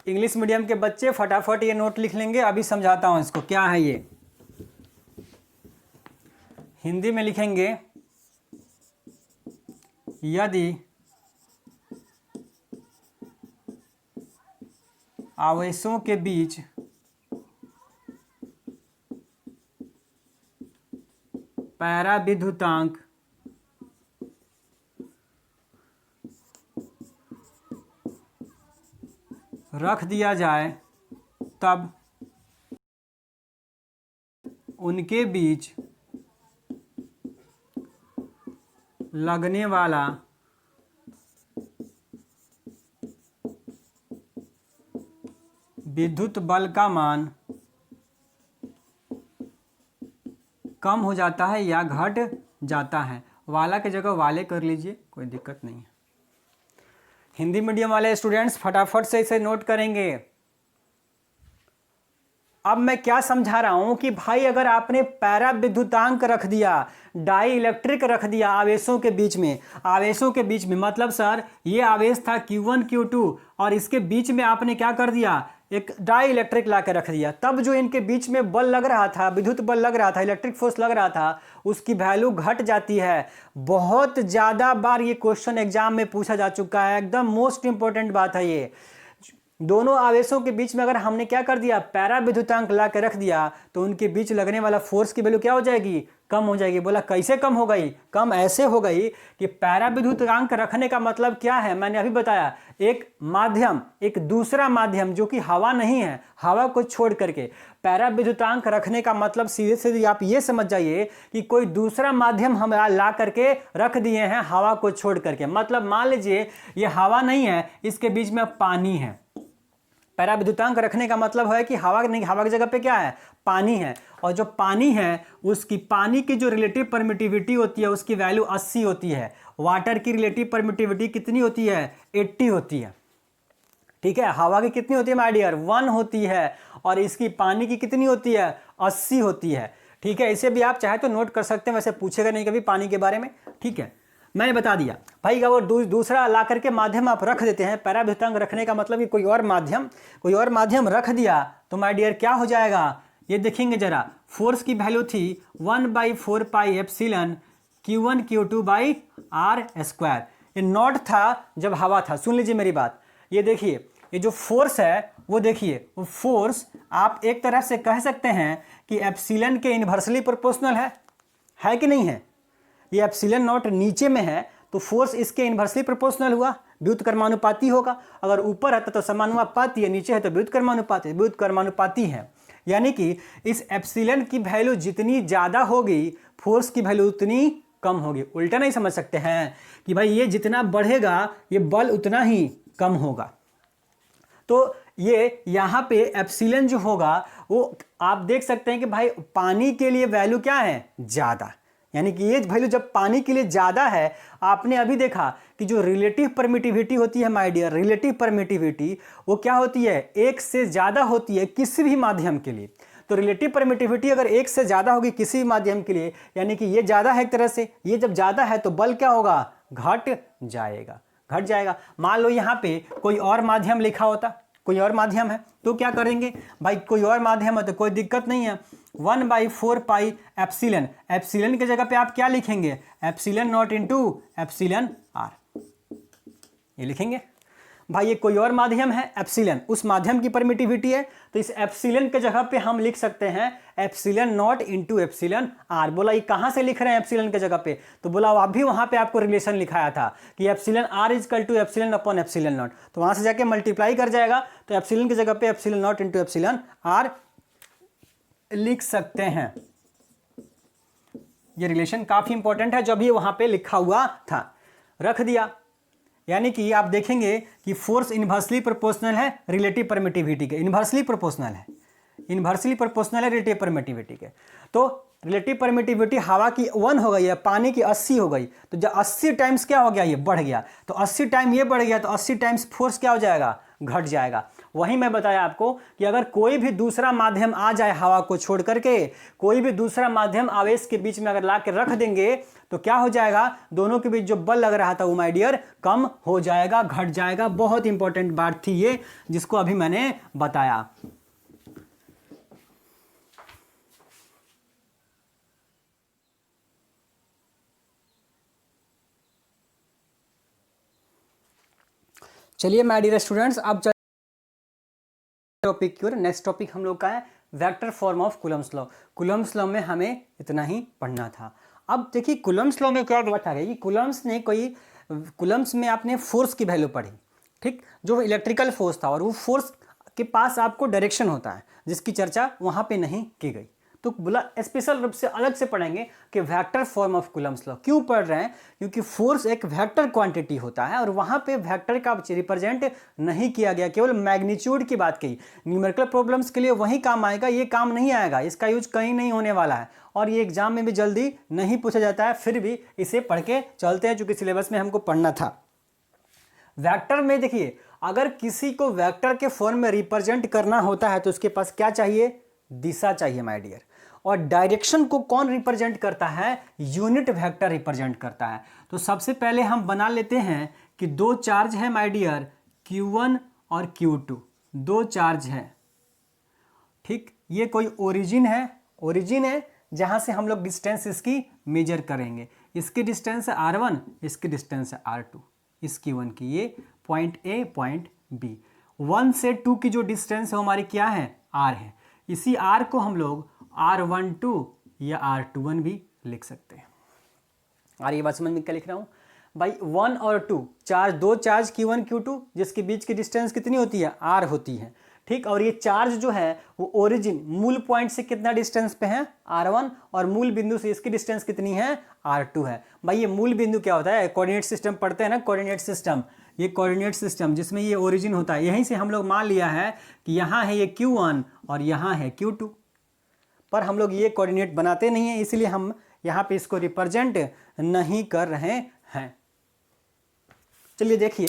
English medium के बच्चे फटाफट ये नोट लिख लेंगे। अभी समझाता हूं इसको क्या है ये। हिंदी में लिखेंगे, यदि आवेशों के बीच पराविद्युतांक रख दिया जाए तब उनके बीच लगने वाला विद्युत बल का मान कम हो जाता है या घट जाता है। वाला की जगह वाले कर लीजिए, कोई दिक्कत नहीं है। हिंदी मीडियम वाले स्टूडेंट्स फटाफट से इसे नोट करेंगे। अब मैं क्या समझा रहा हूं कि भाई अगर आपने पैरा विद्युतांक रख दिया, डाई इलेक्ट्रिक रख दिया आवेशों के बीच में, आवेशों के बीच में मतलब सर ये आवेश था Q1 Q2 और इसके बीच में आपने क्या कर दिया, एक डाई इलेक्ट्रिक ला के रख दिया, तब जो इनके बीच में बल लग रहा था, विद्युत बल लग रहा था, इलेक्ट्रिक फोर्स लग रहा था, उसकी वैल्यू घट जाती है। बहुत ज़्यादा बार ये क्वेश्चन एग्जाम में पूछा जा चुका है, एकदम मोस्ट इंपॉर्टेंट बात है ये। दोनों आवेशों के बीच में अगर हमने क्या कर दिया, पैरा विद्युतांक ला के रख दिया, तो उनके बीच लगने वाला फोर्स की वैल्यू क्या हो जाएगी, कम हो जाएगी। बोला कैसे कम हो गई, कम ऐसे हो गई कि पैरा विद्युतांक रखने का मतलब क्या है, मैंने अभी बताया, एक माध्यम, एक दूसरा माध्यम जो कि हवा नहीं है, हवा को छोड़ करके पैरा विद्युतांक रखने का मतलब सीधे सीधे आप ये समझ जाइए कि कोई दूसरा माध्यम हम ला करके रख दिए हैं हवा को छोड़ करके। मतलब मान लीजिए ये हवा नहीं है, इसके बीच में पानी है। पैरा विद्युतांक रखने का मतलब है कि हवा नहीं, हवा की जगह पे क्या है, पानी है, और जो पानी है उसकी, पानी की जो रिलेटिव परमिटिविटी होती है उसकी वैल्यू 80 होती है। वाटर की रिलेटिव परमिटिविटी कितनी होती है, 80 होती है। ठीक है, हवा की कितनी होती है माय डियर, 1 होती है, और इसकी पानी की कितनी होती है, 80 होती है। ठीक है, इसे भी आप चाहे तो नोट कर सकते हैं, वैसे पूछेगा नहीं कभी पानी के बारे में। ठीक है, मैंने बता दिया भाई। अगर दूसरा ला करके माध्यम आप रख देते हैं, पैरा विद्युतांक रखने का मतलब कि कोई और माध्यम रख दिया, तो माय डियर क्या हो जाएगा, ये देखेंगे जरा, फोर्स की वैल्यू थी 1/4 pi epsilon Q1 Q2 by R square. ये नॉट था जब हवा था, सुन लीजिए मेरी बात, ये देखिए, ये जो फोर्स है वो देखिए, वो फोर्स आप एक तरह से कह सकते हैं कि एप्सिलॉन के इनवर्सली प्रोपोर्शनल है कि नहीं है। ये एप्सिलॉन नॉट नीचे में है तो फोर्स इसके इनवर्सली प्रोपोर्शनल हुआ, व्युत्क्रमानुपाती होगा। अगर ऊपर है तो समानुपाती है, नीचे है तो व्युत्क्रमानुपाती है। यानी कि इस एप्सिलॉन की वैल्यू जितनी ज़्यादा होगी, फोर्स की वैल्यू उतनी कम होगी। उल्टा नहीं समझ सकते हैं कि भाई ये जितना बढ़ेगा ये बल उतना ही कम होगा। तो ये यहाँ पे एप्सिलॉन जो होगा वो आप देख सकते हैं कि भाई पानी के लिए वैल्यू क्या है, ज़्यादा। यानी कि ये वैल्यू जब पानी के लिए ज़्यादा है, आपने अभी देखा कि जो रिलेटिव परमिटिविटी होती है माय डियर, रिलेटिव परमिटिविटी वो क्या होती है, एक से ज़्यादा होती है किसी भी माध्यम के लिए। तो रिलेटिव परमिटिविटी अगर एक से ज़्यादा होगी किसी भी माध्यम के लिए, यानी कि ये ज़्यादा है एक तरह से, ये जब ज़्यादा है तो बल क्या होगा, घट जाएगा। मान लो यहाँ पे कोई और माध्यम लिखा होता, कोई और माध्यम है तो क्या करेंगे भाई, कोई और माध्यम है तो कोई दिक्कत नहीं है, 1/4 पाई एप्सिलॉन, एप्सिलॉन की जगह पे आप क्या लिखेंगे, epsilon naught into epsilon R, ये लिखेंगे। भाई ये कोई और माध्यम है एप्सिलॉन, उस माध्यम की परमिटिविटी है, तो इस एप्सिलॉन के जगह पे हम लिख सकते हैं epsilon naught into epsilon R. बोला ये कहाँ से लिख रहे हैं एप्सिलॉन के जगह पे, तो बोला अभी वहाँ पे आपको रिलेशन लिखाया था कि epsilon R equal to epsilon upon epsilon naught, तो वहाँ से जाके मल्टीप्लाई कर जाएगा, तो एप्सिलॉन की जगह पे epsilon naught into epsilon R लिख सकते हैं। ये रिलेशन काफ़ी इंपॉर्टेंट है, जो अभी वहाँ पे लिखा हुआ था, रख दिया। यानी कि आप देखेंगे कि फोर्स इनवर्सली प्रोपोर्शनल है रिलेटिव परमिटिविटी के, इनवर्सली प्रोपोर्शनल है रिलेटिव परमिटिविटी के। तो रिलेटिव परमिटिविटी हवा की 1 हो गई है, पानी की 80 हो गई, तो जब 80 टाइम्स क्या हो गया, ये बढ़ गया, तो 80 टाइम ये बढ़ गया, तो 80 टाइम्स फोर्स क्या हो जाएगा, घट जाएगा। वही मैं बताया आपको कि अगर कोई भी दूसरा माध्यम आ जाए हवा को छोड़ करके, कोई भी दूसरा माध्यम आवेश के बीच में अगर ला के रख देंगे तो क्या हो जाएगा, दोनों के बीच जो बल लग रहा था वो माय डियर कम हो जाएगा, घट जाएगा। बहुत इंपॉर्टेंट बात थी ये, जिसको अभी मैंने बताया। चलिए माय डियर स्टूडेंट्स, अब टॉपिक की ओर। नेक्स्ट टॉपिक हम लोग का है vector form of Coulomb's law. Coulomb's law में हमें इतना ही पढ़ना था। अब देखिए कूलम्स लॉ में क्या बैठा गया कि कूलम्स में आपने फोर्स की वैल्यू पढ़ी, ठीक, जो इलेक्ट्रिकल फोर्स था, और वो फोर्स के पास आपको डायरेक्शन होता है जिसकी चर्चा वहाँ पे नहीं की गई। तो बोला स्पेशल रूप से अलग से पढ़ेंगे कि vector form of Coulomb's law. क्यों पढ़ रहे हैं? क्योंकि फोर्स एक वेक्टर क्वांटिटी होता है और वहां पे वेक्टर का रिप्रेजेंट नहीं किया गया, केवल मैग्नीट्यूड की बात कही। न्यूमेरिकल प्रॉब्लम्स के लिए वही काम आएगा, ये काम नहीं आएगा, इसका यूज कहीं नहीं होने वाला है और ये एग्जाम में भी जल्दी नहीं पूछा जाता है। फिर भी इसे पढ़ के चलते हैं क्योंकि सिलेबस में हमको पढ़ना था। वेक्टर में देखिए, अगर किसी को वेक्टर के फॉर्म में रिप्रेजेंट करना होता है तो उसके पास क्या चाहिए? दिशा चाहिए माय डियर। और डायरेक्शन को कौन रिप्रेजेंट करता है? यूनिट वेक्टर रिप्रेजेंट करता है। तो सबसे पहले हम बना लेते हैं कि दो चार्ज है माय डियर, Q1 और Q2, दो चार्ज है। ठीक, ये कोई ओरिजिन है जहां से हम लोग डिस्टेंस इसकी मेजर करेंगे। इसकी डिस्टेंस है R1, इसकी डिस्टेंस है R2, इस Q1 की, ये पॉइंट A पॉइंट B। 1 से 2 की जो डिस्टेंस है वो हमारी क्या है? R है। इसी R को हम लोग R12 या R21 भी लिख सकते हैं। और ये बात समझ में क्या लिख रहा हूं भाई? 1 और 2 चार्ज, दो चार्ज Q1 Q2 जिसके बीच की डिस्टेंस कितनी होती है? R होती है। ठीक, और ये चार्ज जो है वो ओरिजिन मूल पॉइंट से कितना डिस्टेंस पे है? R1, और मूल बिंदु से इसकी डिस्टेंस कितनी है? R2 है। भाई ये मूल बिंदु क्या होता है? कोऑर्डिनेट सिस्टम पढ़ते हैं ना, कोऑर्डिनेट सिस्टम। ये कोऑर्डिनेट सिस्टम जिसमें ये ओरिजिन होता है, यहीं से हम लोग मान लिया है कि यहाँ है ये Q1 और यहाँ है Q2, पर हम लोग ये कोऑर्डिनेट बनाते नहीं हैं, इसलिए हम यहाँ पे इसको रिप्रेजेंट नहीं कर रहे हैं। चलिए देखिए,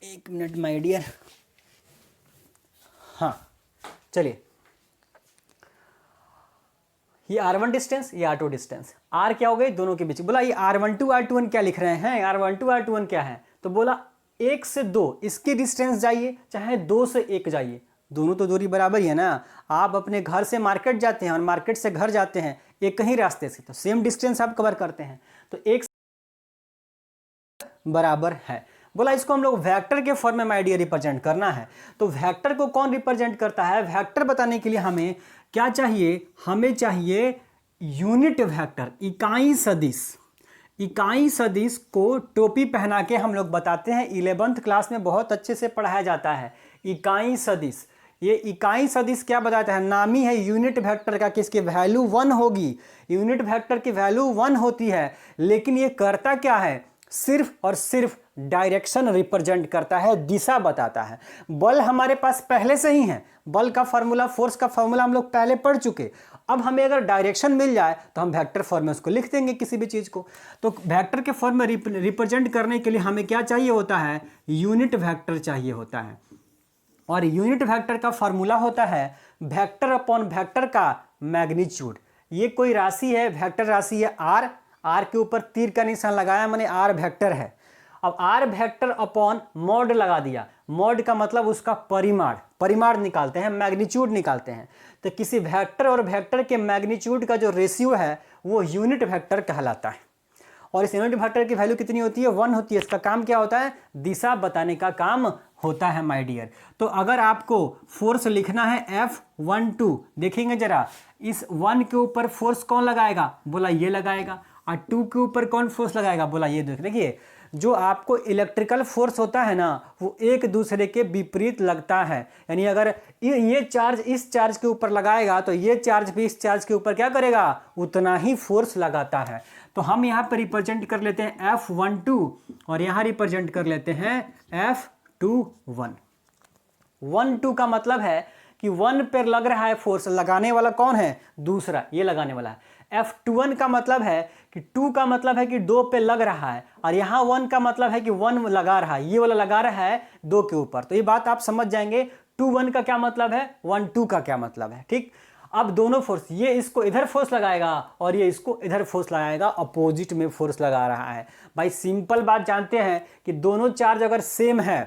एक मिनट माय डियर। हाँ चलिए, ये R1 डिस्टेंस, ये R2 डिस्टेंस, R क्या हो गई? दोनों के बीच। बोला ये R12 R21 क्या लिख रहे हैं? R12 R21 क्या है? तो बोला 1 से 2 इसकी डिस्टेंस जाइए, चाहे 2 से 1 जाइए, दोनों तो दूरी बराबर ही है ना। आप अपने घर से मार्केट जाते हैं और मार्केट से घर जाते हैं एक ही रास्ते से, तो सेम डिस्टेंस आप कवर करते हैं, तो 1 बराबर है। बोला इसको हम लोग वेक्टर के फॉर्म में माय डियर रिप्रेजेंट करना है। तो वेक्टर को कौन रिप्रेजेंट करता है? वेक्टर बताने के लिए हमें क्या चाहिए? हमें चाहिए यूनिट वेक्टर, इकाई सदिश। इकाई सदिश को टोपी पहना के हम लोग बताते हैं, 11th क्लास में बहुत अच्छे से पढ़ाया जाता है। इकाई सदिश, ये इकाई सदिश क्या बताता है? नाम ही है यूनिट वेक्टर का, किसकी वैल्यू 1 होगी। यूनिट वेक्टर की वैल्यू 1 होती है, लेकिन ये करता क्या है? सिर्फ और सिर्फ डायरेक्शन रिप्रेजेंट करता है, दिशा बताता है। बल हमारे पास पहले से ही है, बल का फॉर्मूला, फोर्स का फॉर्मूला हम लोग पहले पढ़ चुके। अब हमें अगर डायरेक्शन मिल जाए तो हम वेक्टर फॉर्म में उसको लिख देंगे किसी भी चीज को। तो वेक्टर के फॉर्म में रिप्रेजेंट करने के लिए हमें क्या चाहिए होता है? यूनिट वेक्टर चाहिए होता है। और यूनिट वेक्टर का फॉर्मूला होता है वेक्टर अपॉन वेक्टर का मैग्नीट्यूड। ये कोई राशि है, वेक्टर राशि है R, R के ऊपर तीर का निशान लगाया, माने R वेक्टर है। अब R वेक्टर अपॉन मॉड लगा दिया, मॉड का मतलब उसका परिमाण, परिमाण निकालते हैं, मैग्नीट्यूड निकालते हैं। तो किसी वेक्टर और वेक्टर के मैग्नीट्यूड का जो रेशियो है वो यूनिट वेक्टर कहलाता है। और इस यूनिट वेक्टर की वैल्यू कितनी होती है? 1 होती है। इसका काम क्या होता है? दिशा बताने का काम होता है माय डियर। तो अगर आपको फोर्स लिखना है F12, देखेंगे जरा, इस 1 के ऊपर फोर्स कौन लगाएगा? बोला ये लगाएगा। और 2 के ऊपर कौन फोर्स लगाएगा? बोला ये। देखिए, जो आपको इलेक्ट्रिकल फोर्स होता है ना, वो एक दूसरे के विपरीत लगता है। यानी अगर ये चार्ज इस चार्ज के ऊपर लगाएगा तो ये चार्ज भी इस चार्ज के ऊपर क्या करेगा? उतना ही फोर्स लगाता है। तो हम यहाँ पर रिप्रेजेंट कर लेते हैं F12 और यहाँ रिप्रेजेंट कर लेते हैं F21। 1 2 का मतलब है कि 1 पर लग रहा है फोर्स, लगाने वाला कौन है? दूसरा, ये लगाने वाला है। F21 का मतलब है कि 2 का मतलब है कि 2 पे लग रहा है, और यहाँ 1 का मतलब है कि 1 लगा रहा है, ये वाला लगा रहा है 2 के ऊपर। तो ये बात आप समझ जाएंगे, 2 1 का क्या मतलब है, 1 2 का क्या मतलब है। ठीक, अब दोनों फोर्स, ये इसको इधर फोर्स लगाएगा और ये इसको इधर फोर्स लगाएगा, अपोजिट में फोर्स लगा रहा है। भाई सिंपल बात जानते हैं कि दोनों चार्ज अगर सेम है,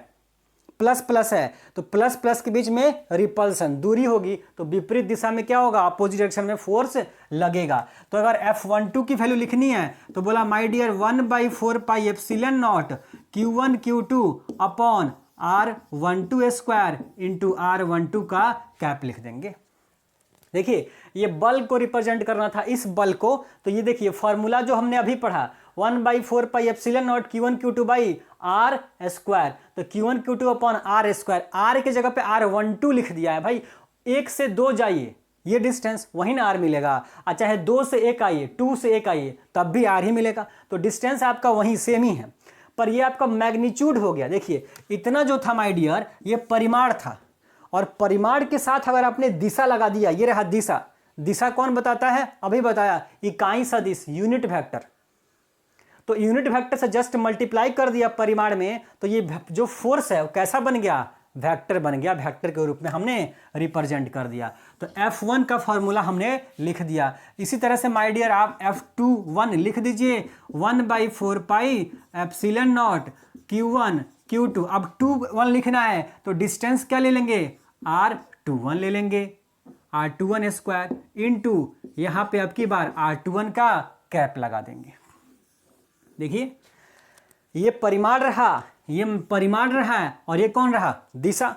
प्लस प्लस है, तो प्लस प्लस के बीच में रिपल्सन, दूरी होगी, तो विपरीत दिशा में क्या होगा? अपोजिट डायरेक्शन में फोर्स लगेगा। तो अगर F12 की वैल्यू लिखनी है तो बोला my dear 1/4 pi epsilon naught Q1 Q2 upon R12 square into R12 का कैप लिख देंगे। देखिए, ये बल को रिप्रेजेंट करना था, इस बल को। तो ये देखिए फॉर्मूला जो हमने अभी पढ़ा, 1/4 pi epsilon naught Q1 Q2 by R square. तो Q1 Q2 upon R square, R के जगह पे R12 लिख दिया है भाई। 1 से 2 जाइए, ये डिस्टेंस वही ना r मिलेगा। और चाहे 2 से 1 आइए, 2 से 1 आइए, तब भी r ही मिलेगा। तो डिस्टेंस आपका वही सेम ही है, पर ये आपका मैग्नीट्यूड हो गया। देखिए इतना जो था माय डियर, ये परिमाण था, और परिमाण के साथ अगर आपने दिशा लगा दिया, ये रहा दिशा। दिशा कौन बताता है? अभी बताया, इकाई सदिश, यूनिट वेक्टर। तो यूनिट वेक्टर से जस्ट मल्टीप्लाई कर दिया परिमाण में, तो ये जो फोर्स है वो कैसा बन गया? वेक्टर बन गया। वेक्टर के रूप में हमने रिप्रेजेंट कर दिया। तो F1 का फॉर्मूला हमने लिख दिया। इसी तरह से माय डियर आप F21 लिख दीजिए, 1/4 pi epsilon naught Q1 Q2। अब 21 लिखना है तो डिस्टेंस क्या ले लेंगे? R21 ले लेंगे, R21 स्क्वायर इंटू यहाँ पे अब की बार R21 का कैप लगा देंगे। देखिए ये परिमाण रहा, ये परिमाण रहा है, और ये कौन रहा? दिशा।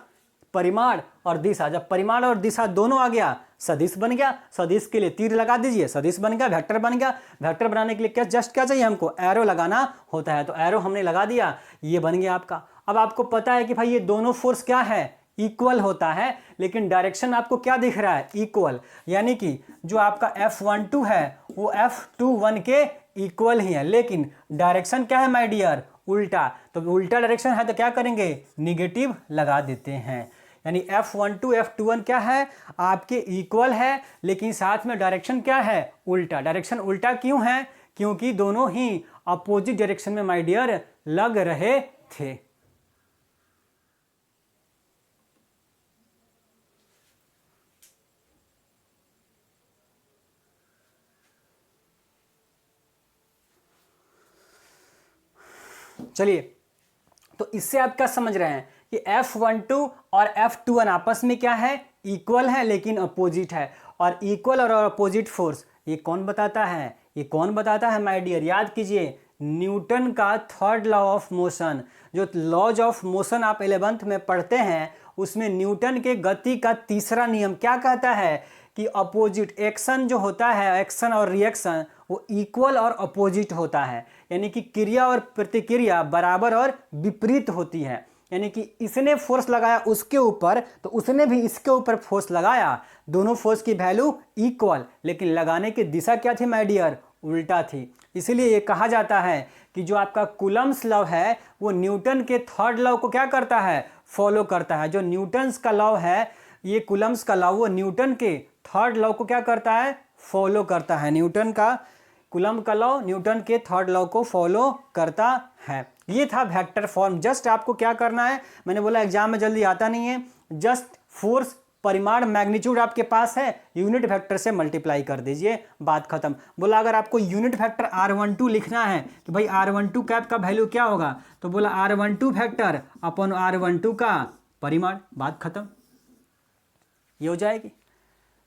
परिमाण और दिशा, जब परिमाण और दिशा दोनों आ गया, सदिश बन गया। सदिश के लिए तीर लगा दीजिए, सदिश बन गया, वेक्टर बन गया। वेक्टर बनाने के लिए क्या जस्ट क्या चाहिए हमको? एरो लगाना होता है। तो एरो हमने लगा दिया, ये बन गया आपका। अब आपको पता है कि भाई ये दोनों फोर्स क्या है? इक्वल होता है, लेकिन डायरेक्शन आपको क्या दिख रहा है? इक्वल। यानी कि जो आपका F12 है वो F21 के इक्वल ही है, लेकिन डायरेक्शन क्या है माय डियर? उल्टा। तो उल्टा डायरेक्शन है तो क्या करेंगे? निगेटिव लगा देते हैं। यानी F12 F21 क्या है? आपके इक्वल है, लेकिन साथ में डायरेक्शन क्या है? उल्टा। डायरेक्शन उल्टा क्यों है? क्योंकि दोनों ही अपोजिट डायरेक्शन में माय डियर लग रहे थे। चलिए, तो इससे आप क्या समझ रहे हैं कि F12 और F21 आपस में क्या है? इक्वल है, लेकिन अपोजिट है। और इक्वल और अपोजिट फोर्स ये कौन बताता है? ये कौन बताता है माय डियर? याद कीजिए, न्यूटन का थर्ड लॉ ऑफ मोशन। जो लॉज ऑफ मोशन आप 11th में पढ़ते हैं, उसमें न्यूटन के गति का तीसरा नियम क्या कहता है? कि अपोजिट एक्शन जो होता है, एक्शन और रिएक्शन, वो इक्वल और अपोजिट होता है। यानी कि क्रिया और प्रतिक्रिया बराबर और विपरीत होती है। यानी कि इसने फोर्स लगाया उसके ऊपर, तो उसने भी इसके ऊपर फोर्स लगाया। दोनों फोर्स की वैल्यू इक्वल, लेकिन लगाने की दिशा क्या थी माय डियर? उल्टा थी। इसीलिए ये कहा जाता है कि जो आपका कूलम्स लॉ है वो न्यूटन के थर्ड लॉ को क्या करता है? फॉलो करता है। जो न्यूटन्स का लॉ है, ये कूलम्स का लॉ, वो न्यूटन के थर्ड लॉ को क्या करता है? फॉलो करता है। न्यूटन का कूलम का लॉ न्यूटन के थर्ड लॉ को फॉलो करता है। ये था वेक्टर फॉर्म। जस्ट आपको क्या करना है, मैंने बोला एग्जाम में जल्दी आता नहीं है, जस्ट फोर्स, परिमाण, मैग्नीट्यूड आपके पास है, यूनिट वेक्टर से मल्टीप्लाई कर दीजिए, बात खत्म। बोला अगर आपको यूनिट वेक्टर R12 लिखना है कि भाई R12 कैप का वैल्यू क्या होगा, तो बोला R12 वेक्टर अपॉन R12 का परिमाण, बात खत्म। ये हो जाएगी।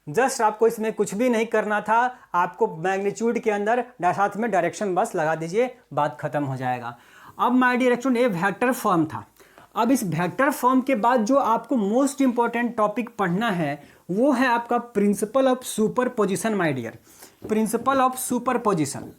जस्ट आपको इसमें कुछ भी नहीं करना था, आपको मैग्नीट्यूड के अंदर साथ में डायरेक्शन बस लगा दीजिए, बात खत्म हो जाएगा। अब माय डियर स्टूडेंट, ये वेक्टर फॉर्म था। अब इस वेक्टर फॉर्म के बाद जो आपको मोस्ट इंपॉर्टेंट टॉपिक पढ़ना है वो है आपका principle of superposition my dear. Principle of superposition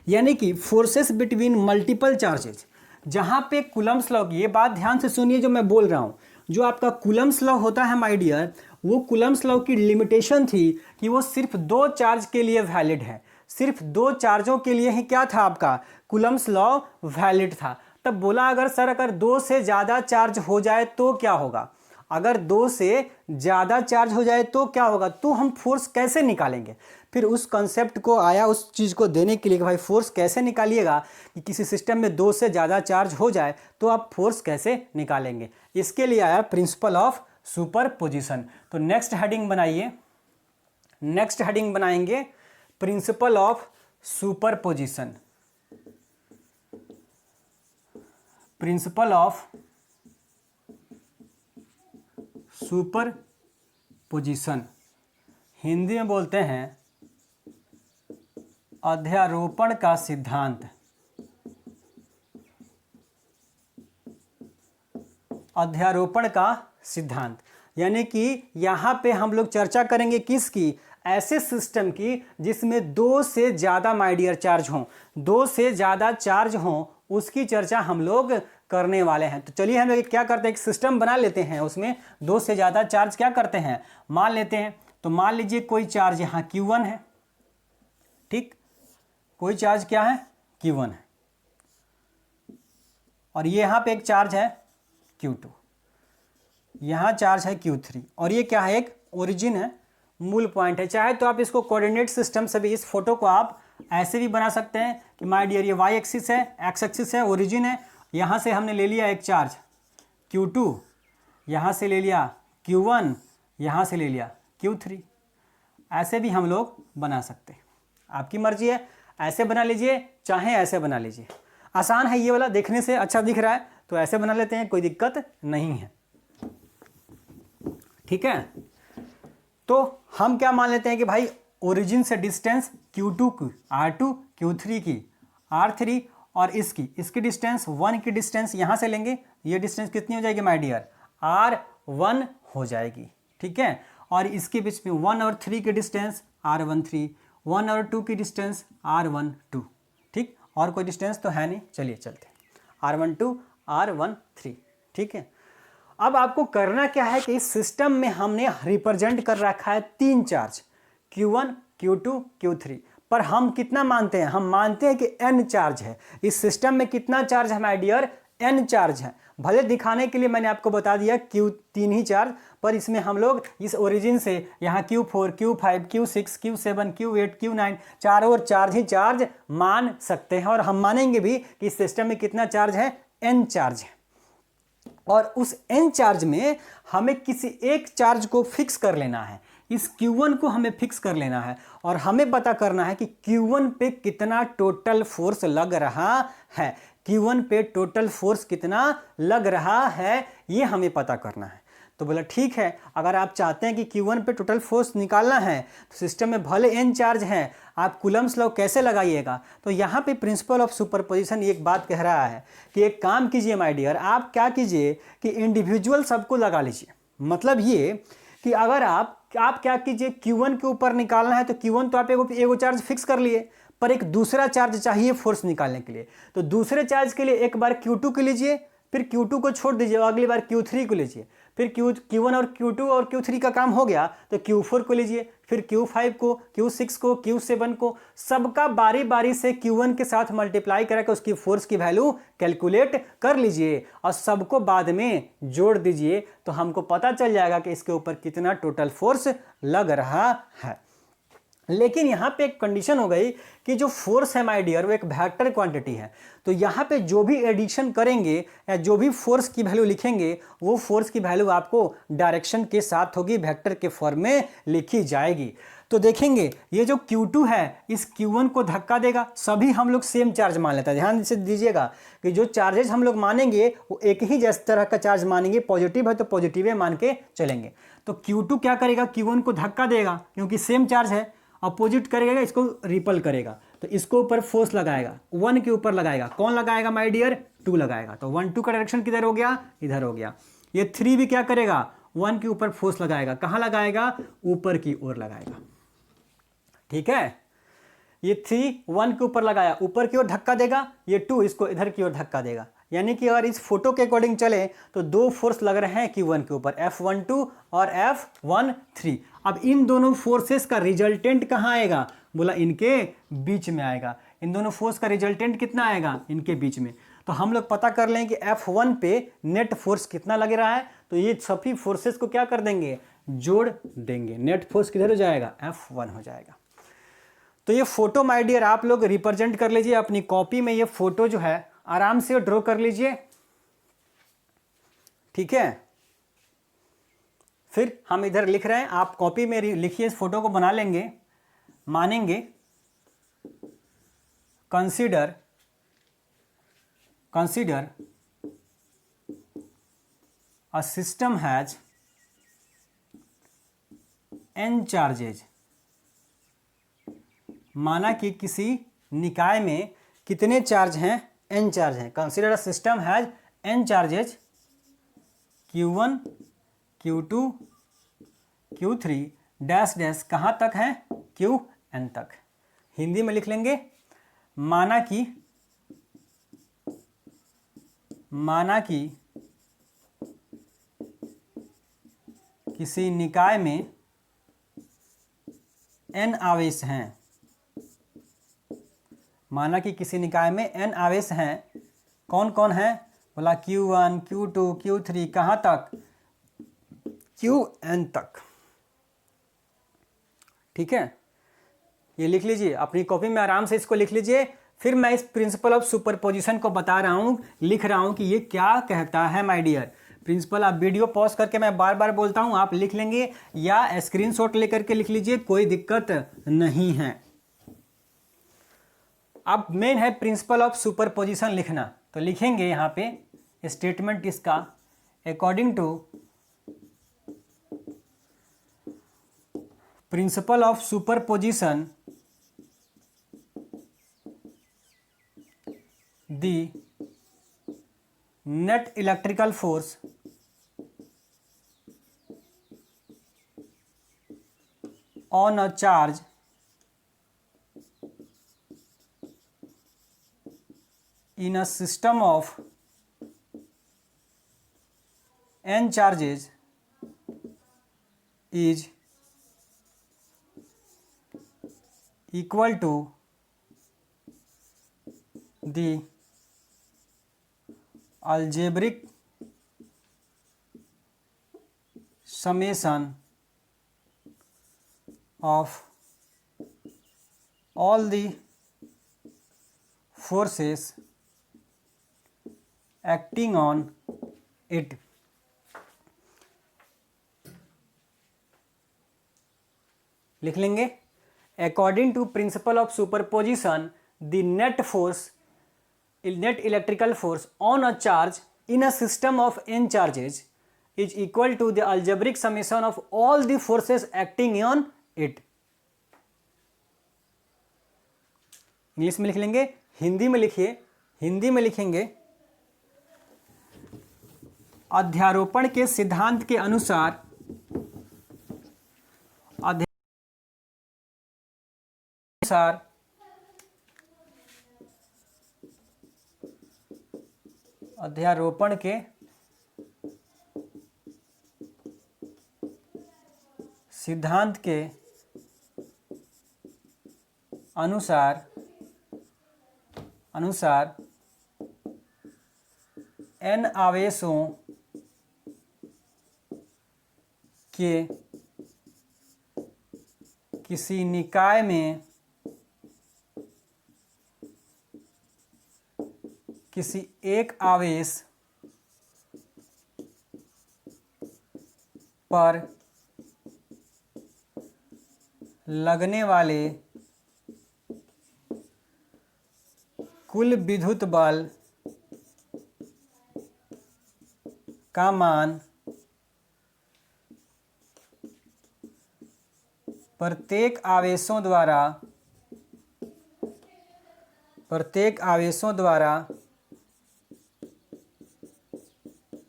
यानी कि फोर्सेस बिटवीन मल्टीपल चार्जेस। जहां पे कूलम्स लॉ, ये बात ध्यान से सुनिए जो मैं बोल रहा हूं, जो आपका कूलम्स लॉ होता है माय डियर, वो कूलम्स लॉ की लिमिटेशन थी कि वो सिर्फ 2 चार्ज के लिए वैलिड है। सिर्फ 2 चार्जों के लिए ही क्या था आपका कूलम्स लॉ वैलिड था। तब बोला अगर सर अगर 2 से ज़्यादा चार्ज हो जाए तो क्या होगा? अगर 2 से ज़्यादा चार्ज हो जाए तो क्या होगा, तो हम फोर्स कैसे निकालेंगे? फिर उस कॉन्सेप्ट को आया, उस चीज़ को देने के लिए कि भाई फोर्स कैसे निकालिएगा कि किसी सिस्टम में 2 से ज़्यादा चार्ज हो जाए तो आप फोर्स कैसे निकालेंगे। इसके लिए आया प्रिंसिपल ऑफ सुपरपोजिशन। तो नेक्स्ट हेडिंग बनाइए, नेक्स्ट हेडिंग बनाएंगे principal of superposition. Principal of superposition Hindi में बोलते हैं अध्यारोपण का सिद्धांत। अध्यारोपण का सिद्धांत यानी कि यहाँ पे हम लोग चर्चा करेंगे किसकी? ऐसे सिस्टम की जिसमें 2 से ज़्यादा माय डियर चार्ज हों, 2 से ज़्यादा चार्ज हों, उसकी चर्चा हम लोग करने वाले हैं। तो चलिए हम लोग क्या करते हैं, एक सिस्टम बना लेते हैं, उसमें दो से ज़्यादा चार्ज क्या करते हैं मान लेते हैं। तो मान लीजिए कोई चार्ज यहाँ Q1 है, ठीक, कोई चार्ज क्या है Q1 है, और ये यहाँ पे एक चार्ज है Q2, यहाँ चार्ज है Q3, और ये क्या है एक ओरिजिन है, मूल पॉइंट है। चाहे तो आप इसको कोऑर्डिनेट सिस्टम से भी, इस फोटो को आप ऐसे भी बना सकते हैं कि माय डियर ये y एक्सिस है, x एक्सिस है, ओरिजिन है, यहाँ से हमने ले लिया एक चार्ज Q2, यहाँ से ले लिया Q1, यहाँ से ले लिया Q3, ऐसे भी हम लोग बना सकते हैं, आपकी मर्जी है, ऐसे बना लीजिए चाहे ऐसे बना लीजिए, आसान है ये वाला, देखने से अच्छा दिख रहा है तो ऐसे बना लेते हैं, कोई दिक्कत नहीं है, ठीक है। तो हम क्या मान लेते हैं कि भाई ओरिजिन से डिस्टेंस Q2 की R2, Q3 की R3, और इसकी डिस्टेंस 1 की डिस्टेंस यहाँ से लेंगे, ये डिस्टेंस कितनी हो जाएगी माय डियर R1 हो जाएगी, ठीक है। और इसके बीच में 1 और 3 की डिस्टेंस R13, 1 और 2 की डिस्टेंस R12, ठीक, और कोई डिस्टेंस तो है नहीं, चलिए चलते हैं R12, R13, ठीक है। अब आपको करना क्या है कि इस सिस्टम में हमने रिप्रेजेंट कर रखा है 3 चार्ज Q1, Q2, Q3, पर हम कितना मानते हैं, हम मानते हैं कि n चार्ज है इस सिस्टम में। कितना चार्ज है माय डियर, n चार्ज है। भले दिखाने के लिए मैंने आपको बता दिया Q3 ही चार्ज, पर इसमें हम लोग इस ओरिजिन से यहाँ Q4, Q5, Q6, Q7, Q8, Q9 चारों ओर चार्ज ही चार्ज मान सकते हैं, और हम मानेंगे भी कि इस सिस्टम में कितना चार्ज है, n चार्ज है। और उस n चार्ज में हमें किसी एक चार्ज को फिक्स कर लेना है, इस Q1 को हमें फिक्स कर लेना है, और हमें पता करना है कि Q1 पे कितना टोटल फोर्स लग रहा है, Q1 पे टोटल फोर्स कितना लग रहा है, ये हमें पता करना है। तो बोला ठीक है, अगर आप चाहते हैं कि Q1 पे टोटल फोर्स निकालना है तो सिस्टम में भले n चार्ज हैं, आप कूलम्स लॉ कैसे लगाइएगा। तो यहाँ पे प्रिंसिपल ऑफ सुपरपोजिशन एक बात कह रहा है कि एक काम कीजिए माय डियर, आप क्या कीजिए कि इंडिविजुअल सबको लगा लीजिए। मतलब ये कि अगर आप क्या कीजिए, Q1 के ऊपर निकालना है तो Q1 तो आप एगो चार्ज फिक्स कर लिए, पर एक दूसरा चार्ज चाहिए फोर्स निकालने के लिए। तो दूसरे चार्ज के लिए एक बार Q2 को लीजिए, फिर Q2 को छोड़ दीजिए, अगली बार Q3 को लीजिए, फिर Q1 और Q2 और Q3 का काम हो गया तो Q4 को लीजिए, फिर Q5 को, Q6 को, Q7 को, सबका बारी बारी से Q1 के साथ मल्टीप्लाई करके उसकी फोर्स की वैल्यू कैलकुलेट कर लीजिए और सबको बाद में जोड़ दीजिए, तो हमको पता चल जाएगा कि इसके ऊपर कितना टोटल फोर्स लग रहा है। लेकिन यहाँ पे एक कंडीशन हो गई कि जो फोर्स है माय डियर वो एक वेक्टर क्वांटिटी है, तो यहाँ पे जो भी एडिशन करेंगे या जो भी फोर्स की वैल्यू लिखेंगे वो फोर्स की वैल्यू आपको डायरेक्शन के साथ होगी, वेक्टर के फॉर्म में लिखी जाएगी। तो देखेंगे ये जो Q2 है इस Q1 को धक्का देगा, सभी हम लोग सेम चार्ज मान लेते हैं। ध्यान से दीजिएगा कि जो चार्जेस हम लोग मानेंगे वो एक ही जैसे तरह का चार्ज मानेंगे, पॉजिटिव है तो पॉजिटिव मान के चलेंगे। तो Q2 क्या करेगा, Q1 को धक्का देगा क्योंकि सेम चार्ज है, अपोजिट करेगा इसको रिपल करेगा, तो इसको ऊपर फोर्स लगाएगा, 1 के ऊपर लगाएगा। कौन लगाएगा माय डियर, 2 लगाएगा। तो 1 2 का डायरेक्शन किधर हो गया, इधर हो गया। ये 3 भी क्या करेगा, 1 के ऊपर फोर्स लगाएगा, कहां लगाएगा, ऊपर की ओर लगाएगा, ठीक है। ये 3 1 के ऊपर लगाया, ऊपर की ओर धक्का देगा, ये 2 इसको इधर की ओर धक्का देगा। यानी कि अगर इस फोटो के अकॉर्डिंग चले तो दो फोर्स लग रहे हैं Q1 के ऊपर, F12 और F13। अब इन दोनों फोर्सेस का रिजल्टेंट कहां आएगा, बोला इनके बीच में आएगा। इन दोनों फोर्स का रिजल्टेंट कितना आएगा, इनके बीच में। तो हम लोग पता कर लें कि F1 पे नेट फोर्स कितना लग रहा है, तो ये सभी फोर्सेस को क्या कर देंगे, जोड़ देंगे। नेट फोर्स किधर हो जाएगा, F1 हो जाएगा। तो ये फोटो माय डियर आप लोग रिप्रेजेंट कर लीजिए अपनी कॉपी में, ये फोटो जो है आराम से ड्रॉ कर लीजिए, ठीक है। फिर हम इधर लिख रहे हैं, आप कॉपी में लिखिए, इस फोटो को बना लेंगे। मानेंगे consider a system has n charges. माना कि किसी निकाय में कितने चार्ज हैं, n चार्ज हैं। Consider a system has n charges, Q1, Q2, Q3 dash dash कहाँ तक है, Qn तक। हिंदी में लिख लेंगे, माना कि माना कि किसी निकाय में n आवेश हैं, माना कि किसी निकाय में n आवेश हैं, कौन कौन है? बोला Q1, Q2, Q3, कहाँ तक? Qn तक। ठीक है, ये लिख लीजिए अपनी कॉपी में, आराम से इसको लिख लीजिए। फिर मैं इस प्रिंसिपल ऑफ सुपरपोजिशन को बता रहा हूँ, लिख रहा हूँ कि ये क्या कहता है माय डियर। प्रिंसिपल, आप वीडियो पॉज करके, मैं बार बार बोलता हूँ, आप लिख लेंगे या स्क्रीनशॉट लेकर के लिख लीजिए, कोई दिक्कत नहीं है। अब मेन है प्रिंसिपल ऑफ सुपरपोजिशन लिखना, तो लिखेंगे यहाँ पे स्टेटमेंट इसका, according to principle of superposition the net electrical force on a charge in a system of n charges is equal to the algebraic summation of all the forces acting on it। लिख लेंगे according to principle of superposition the net electrical force on a charge in a system of n charges is equal to the algebraic summation of all the forces acting on it। English में लिख लेंगे, हिंदी में लिखिए, हिंदी में लिखेंगे अध्यारोपण के सिद्धांत के अनुसार, अध्यारोपण के सिद्धांत के अनुसार n आवेशों के किसी निकाय में किसी एक आवेश पर लगने वाले कुल विद्युत बल का मान प्रत्येक आवेशों द्वारा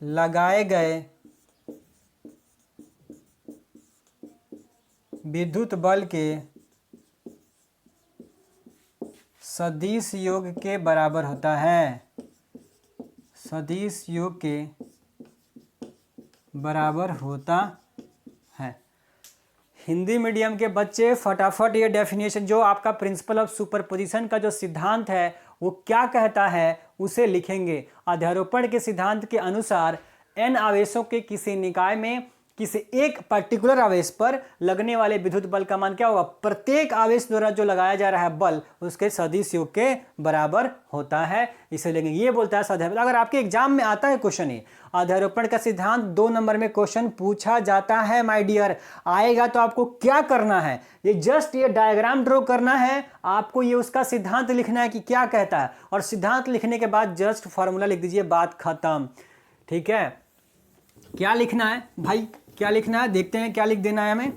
लगाए गए विद्युत बल के सदिश योग के बराबर होता है। सदिश योग के बराबर होता है। हिंदी मीडियम के बच्चे फटाफट ये डेफिनेशन, जो आपका प्रिंसिपल ऑफ सुपरपोजिशन का जो सिद्धांत है वो क्या कहता है उसे लिखेंगे। अध्यारोपण के सिद्धांत के अनुसार n आवेशों के किसी निकाय में किसी एक पर्टिकुलर आवेश पर लगने वाले विद्युत बल का मान क्या होगा? प्रत्येक आवेश द्वारा जो लगाया जा रहा है बल उसके सदिश योग के बराबर होता है। इसे लेंगे, ये बोलता है अध्यारोपण। अगर आपके एग्जाम में आता है क्वेश्चन, ये अध्यारोपण का सिद्धांत 2 नंबर में क्वेश्चन पूछा जाता है माय डियर, आएगा तो आपको क्या करना है, ये जस्ट ये डायग्राम ड्रॉ करना है, आपको ये उसका सिद्धांत लिखना है कि क्या कहता है, और सिद्धांत लिखने के बाद जस्ट फॉर्मूला लिख दीजिए, बात खत्म। ठीक है, क्या लिखना है भाई, क्या लिखना है, देखते हैं क्या लिख देना है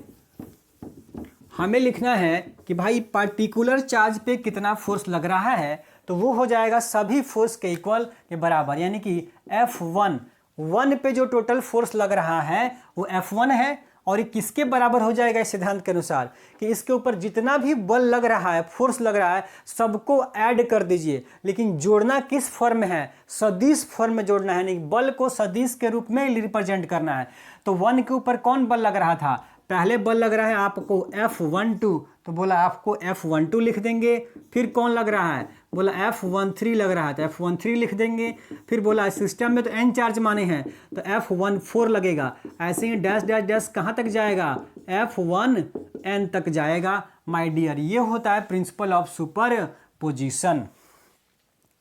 हमें लिखना है कि भाई पार्टिकुलर चार्ज पे कितना फोर्स लग रहा है, तो वो हो जाएगा सभी फोर्स के इक्वल के बराबर, यानी कि F1 पे जो टोटल फोर्स लग रहा है वो F1 है, और ये किसके बराबर हो जाएगा इस सिद्धांत के अनुसार कि इसके ऊपर जितना भी बल लग रहा है, फोर्स लग रहा है, सबको ऐड कर दीजिए। लेकिन जोड़ना किस फॉर्म में है? सदिश फॉर्म में जोड़ना है, नहीं बल को सदिश के रूप में रिप्रेजेंट करना है। तो 1 के ऊपर कौन बल लग रहा था? पहले बल लग रहा है आपको F12, तो बोला आपको F12 लिख देंगे। फिर कौन लग रहा है? बोला F13 लग रहा है, तो F13 लिख देंगे। फिर बोला सिस्टम में तो n चार्ज माने हैं, तो F14 लगेगा। ऐसे ही डैश डैश डैश कहाँ तक जाएगा? F1n तक जाएगा माय डियर। ये होता है प्रिंसिपल ऑफ सुपरपोजिशन।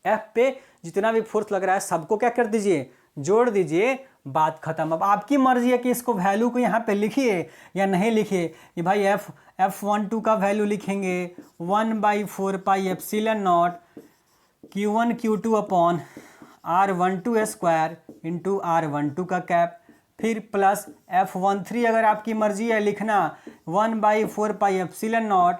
F पे जितना भी फोर्स लग रहा है सबको क्या कर दीजिए? जोड़ दीजिए, बात खत्म। अब आपकी मर्जी है कि इसको वैल्यू को यहाँ पे लिखिए या नहीं लिखिए। ये भाई F12 का वैल्यू लिखेंगे 1/4 pi epsilon naught Q1 Q2 upon R12 square into R12 का कैप। फिर प्लस F13 अगर आपकी मर्जी है लिखना 1/4 pi epsilon naught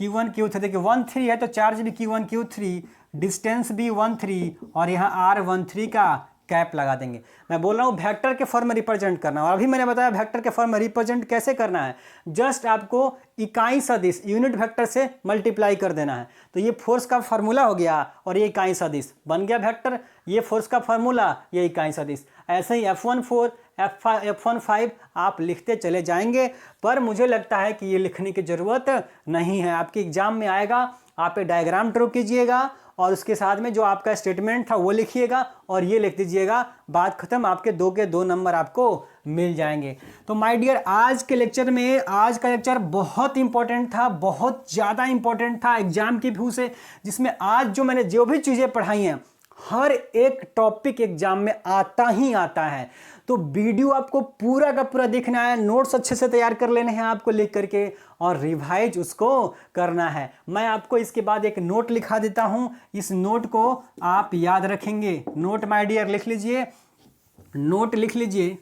Q1 Q3। देखिए 1 3 है तो चार्ज भी Q1 Q3, डिस्टेंस भी 1 3 और यहाँ R13 का कैप लगा देंगे। मैं बोल रहा हूँ वेक्टर के फॉर्म में रिप्रेजेंट करना, और अभी मैंने बताया वेक्टर के फॉर्म में रिप्रेजेंट कैसे करना है। जस्ट आपको इकाई सदिश यूनिट वेक्टर से मल्टीप्लाई कर देना है। तो ये फोर्स का फार्मूला हो गया और ये इकाई सदिश बन गया वेक्टर। ये फोर्स का फार्मूला, ये इकाई सदिश। ऐसे ही F14 F15 आप लिखते चले जाएंगे, पर मुझे लगता है कि ये लिखने की ज़रूरत नहीं है। आपके एग्जाम में आएगा, आप एक डायग्राम ड्रॉ कीजिएगा और उसके साथ में जो आपका स्टेटमेंट था वो लिखिएगा और ये लिख दीजिएगा, बात खत्म। आपके 2 के 2 नंबर आपको मिल जाएंगे। तो माय डियर, आज के लेक्चर में, आज का लेक्चर बहुत इंपॉर्टेंट था, बहुत ज़्यादा इंपॉर्टेंट था एग्जाम की व्यू से, जिसमें आज जो मैंने जो भी चीज़ें पढ़ाई हैं हर एक टॉपिक एग्जाम में आता ही आता है। तो वीडियो आपको पूरा का पूरा देखना है, नोट्स अच्छे से तैयार कर लेने हैं आपको लिख करके, और रिवाइज उसको करना है। मैं आपको इसके बाद एक नोट लिखा देता हूं, इस नोट को आप याद रखेंगे। नोट माय डियर लिख लीजिए, नोट लिख लीजिए,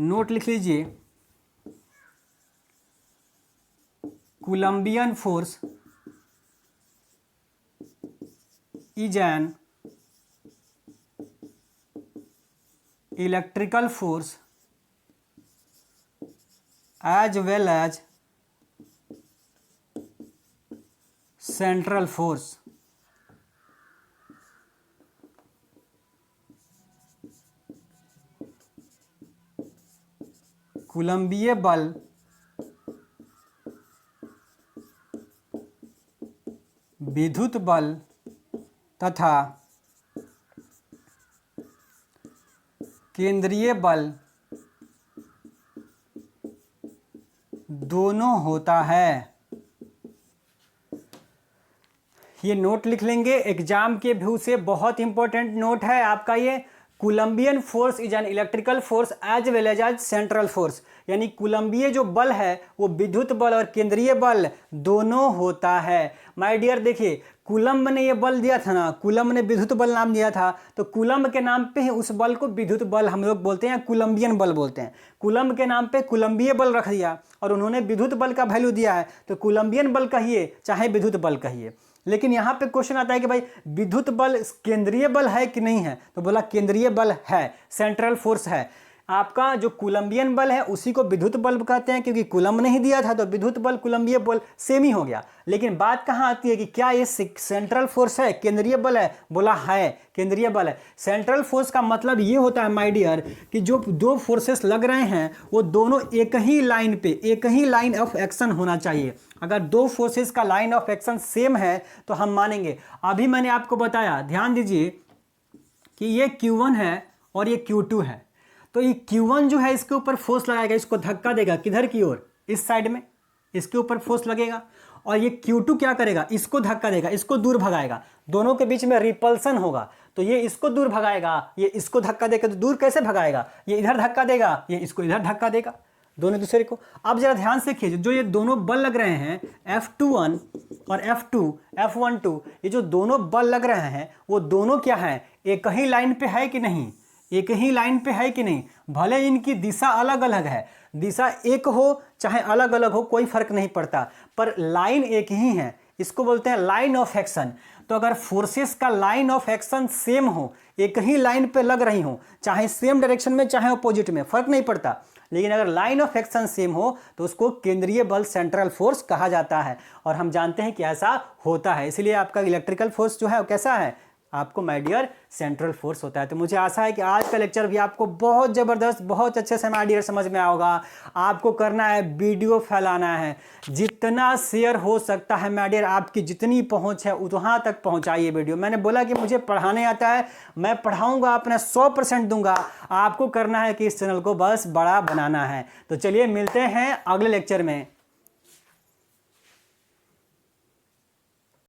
नोट लिख लीजिए। Coulombian force is an electrical force as well as central force। कोलंबीय बल विद्युत बल तथा केंद्रीय बल दोनों होता है। ये नोट लिख लेंगे, एग्जाम के व्यू से बहुत इंपॉर्टेंट नोट है आपका ये। Coulombian force is an electrical force as well as central force, यानी कोलंबीय जो बल है वो विद्युत बल और केंद्रीय बल दोनों होता है। माय डियर देखिए, कूलम्ब ने ये बल दिया था ना, कूलम्ब ने विद्युत बल नाम दिया था, तो कूलम्ब के नाम पे ही उस बल को विद्युत बल हम लोग बोलते हैं, कोलंबियन बल बोलते हैं। कूलम्ब के नाम पे कोलंबीय बल रख दिया और उन्होंने विद्युत बल का वैल्यू दिया है, तो कोलंबियन बल कहिए चाहे विद्युत बल कहिए। लेकिन यहाँ पे क्वेश्चन आता है कि भाई विद्युत बल केंद्रीय बल है कि नहीं है, तो बोला केंद्रीय बल है, सेंट्रल फोर्स है। आपका जो कोलंबियन बल है उसी को विद्युत बल कहते हैं, क्योंकि कूलम्ब नहीं दिया था, तो विद्युत बल कोलंबीय बल सेम ही हो गया। लेकिन बात कहाँ आती है कि क्या ये सेंट्रल फोर्स है, केंद्रीय बल है? बोला है, केंद्रीय बल है। सेंट्रल फोर्स का मतलब ये होता है माय डियर कि जो दो फोर्सेस लग रहे हैं वो दोनों एक ही लाइन पे, एक ही लाइन ऑफ एक्शन होना चाहिए। अगर दो फोर्सेस का लाइन ऑफ एक्शन सेम है तो हम मानेंगे। अभी मैंने आपको बताया, ध्यान दीजिए कि ये Q1 है और ये Q2 है, तो ये Q1 जो है इसके ऊपर फोर्स लगाएगा, इसको धक्का देगा किधर की ओर, इस साइड में इसके ऊपर फोर्स लगेगा। और ये Q2 क्या करेगा, इसको धक्का देगा, इसको दूर भगाएगा, दोनों के बीच में रिपल्सन होगा, तो ये इसको दूर भगाएगा, ये इसको धक्का देगा, तो दूर कैसे भगाएगा, ये इधर धक्का देगा, ये इसको इधर धक्का देगा, दोनों दूसरे को। अब जरा ध्यान से देखिए, जो ये दोनों बल लग रहे हैं F21 और F12, ये जो दोनों बल लग रहे हैं वो दोनों क्या हैं, एक ही लाइन पे है कि नहीं, एक ही लाइन पे है कि नहीं। भले इनकी दिशा अलग अलग है, दिशा एक हो चाहे अलग अलग हो कोई फर्क नहीं पड़ता, पर लाइन एक ही है, इसको बोलते हैं लाइन ऑफ एक्शन। तो अगर फोर्सेस का लाइन ऑफ एक्शन सेम हो, एक ही लाइन पे लग रही हो, चाहे सेम डायरेक्शन में चाहे अपोजिट में, फर्क नहीं पड़ता, लेकिन अगर लाइन ऑफ एक्शन सेम हो तो उसको केंद्रीय बल सेंट्रल फोर्स कहा जाता है, और हम जानते हैं कि ऐसा होता है। इसलिए आपका इलेक्ट्रिकल फोर्स जो है वो कैसा है, आपको माय डियर सेंट्रल फोर्स होता है। तो मुझे आशा है कि आज का लेक्चर भी आपको बहुत ज़बरदस्त, बहुत अच्छे से माय डियर समझ में आया होगा। आपको करना है वीडियो फैलाना है, जितना शेयर हो सकता है माय डियर, आपकी जितनी पहुंच है वहाँ तक पहुंचाइए वीडियो। मैंने बोला कि मुझे पढ़ाने आता है, मैं पढ़ाऊंगा, अपना 100% दूंगा। आपको करना है कि इस चैनल को बस बड़ा बनाना है। तो चलिए मिलते हैं अगले लेक्चर में।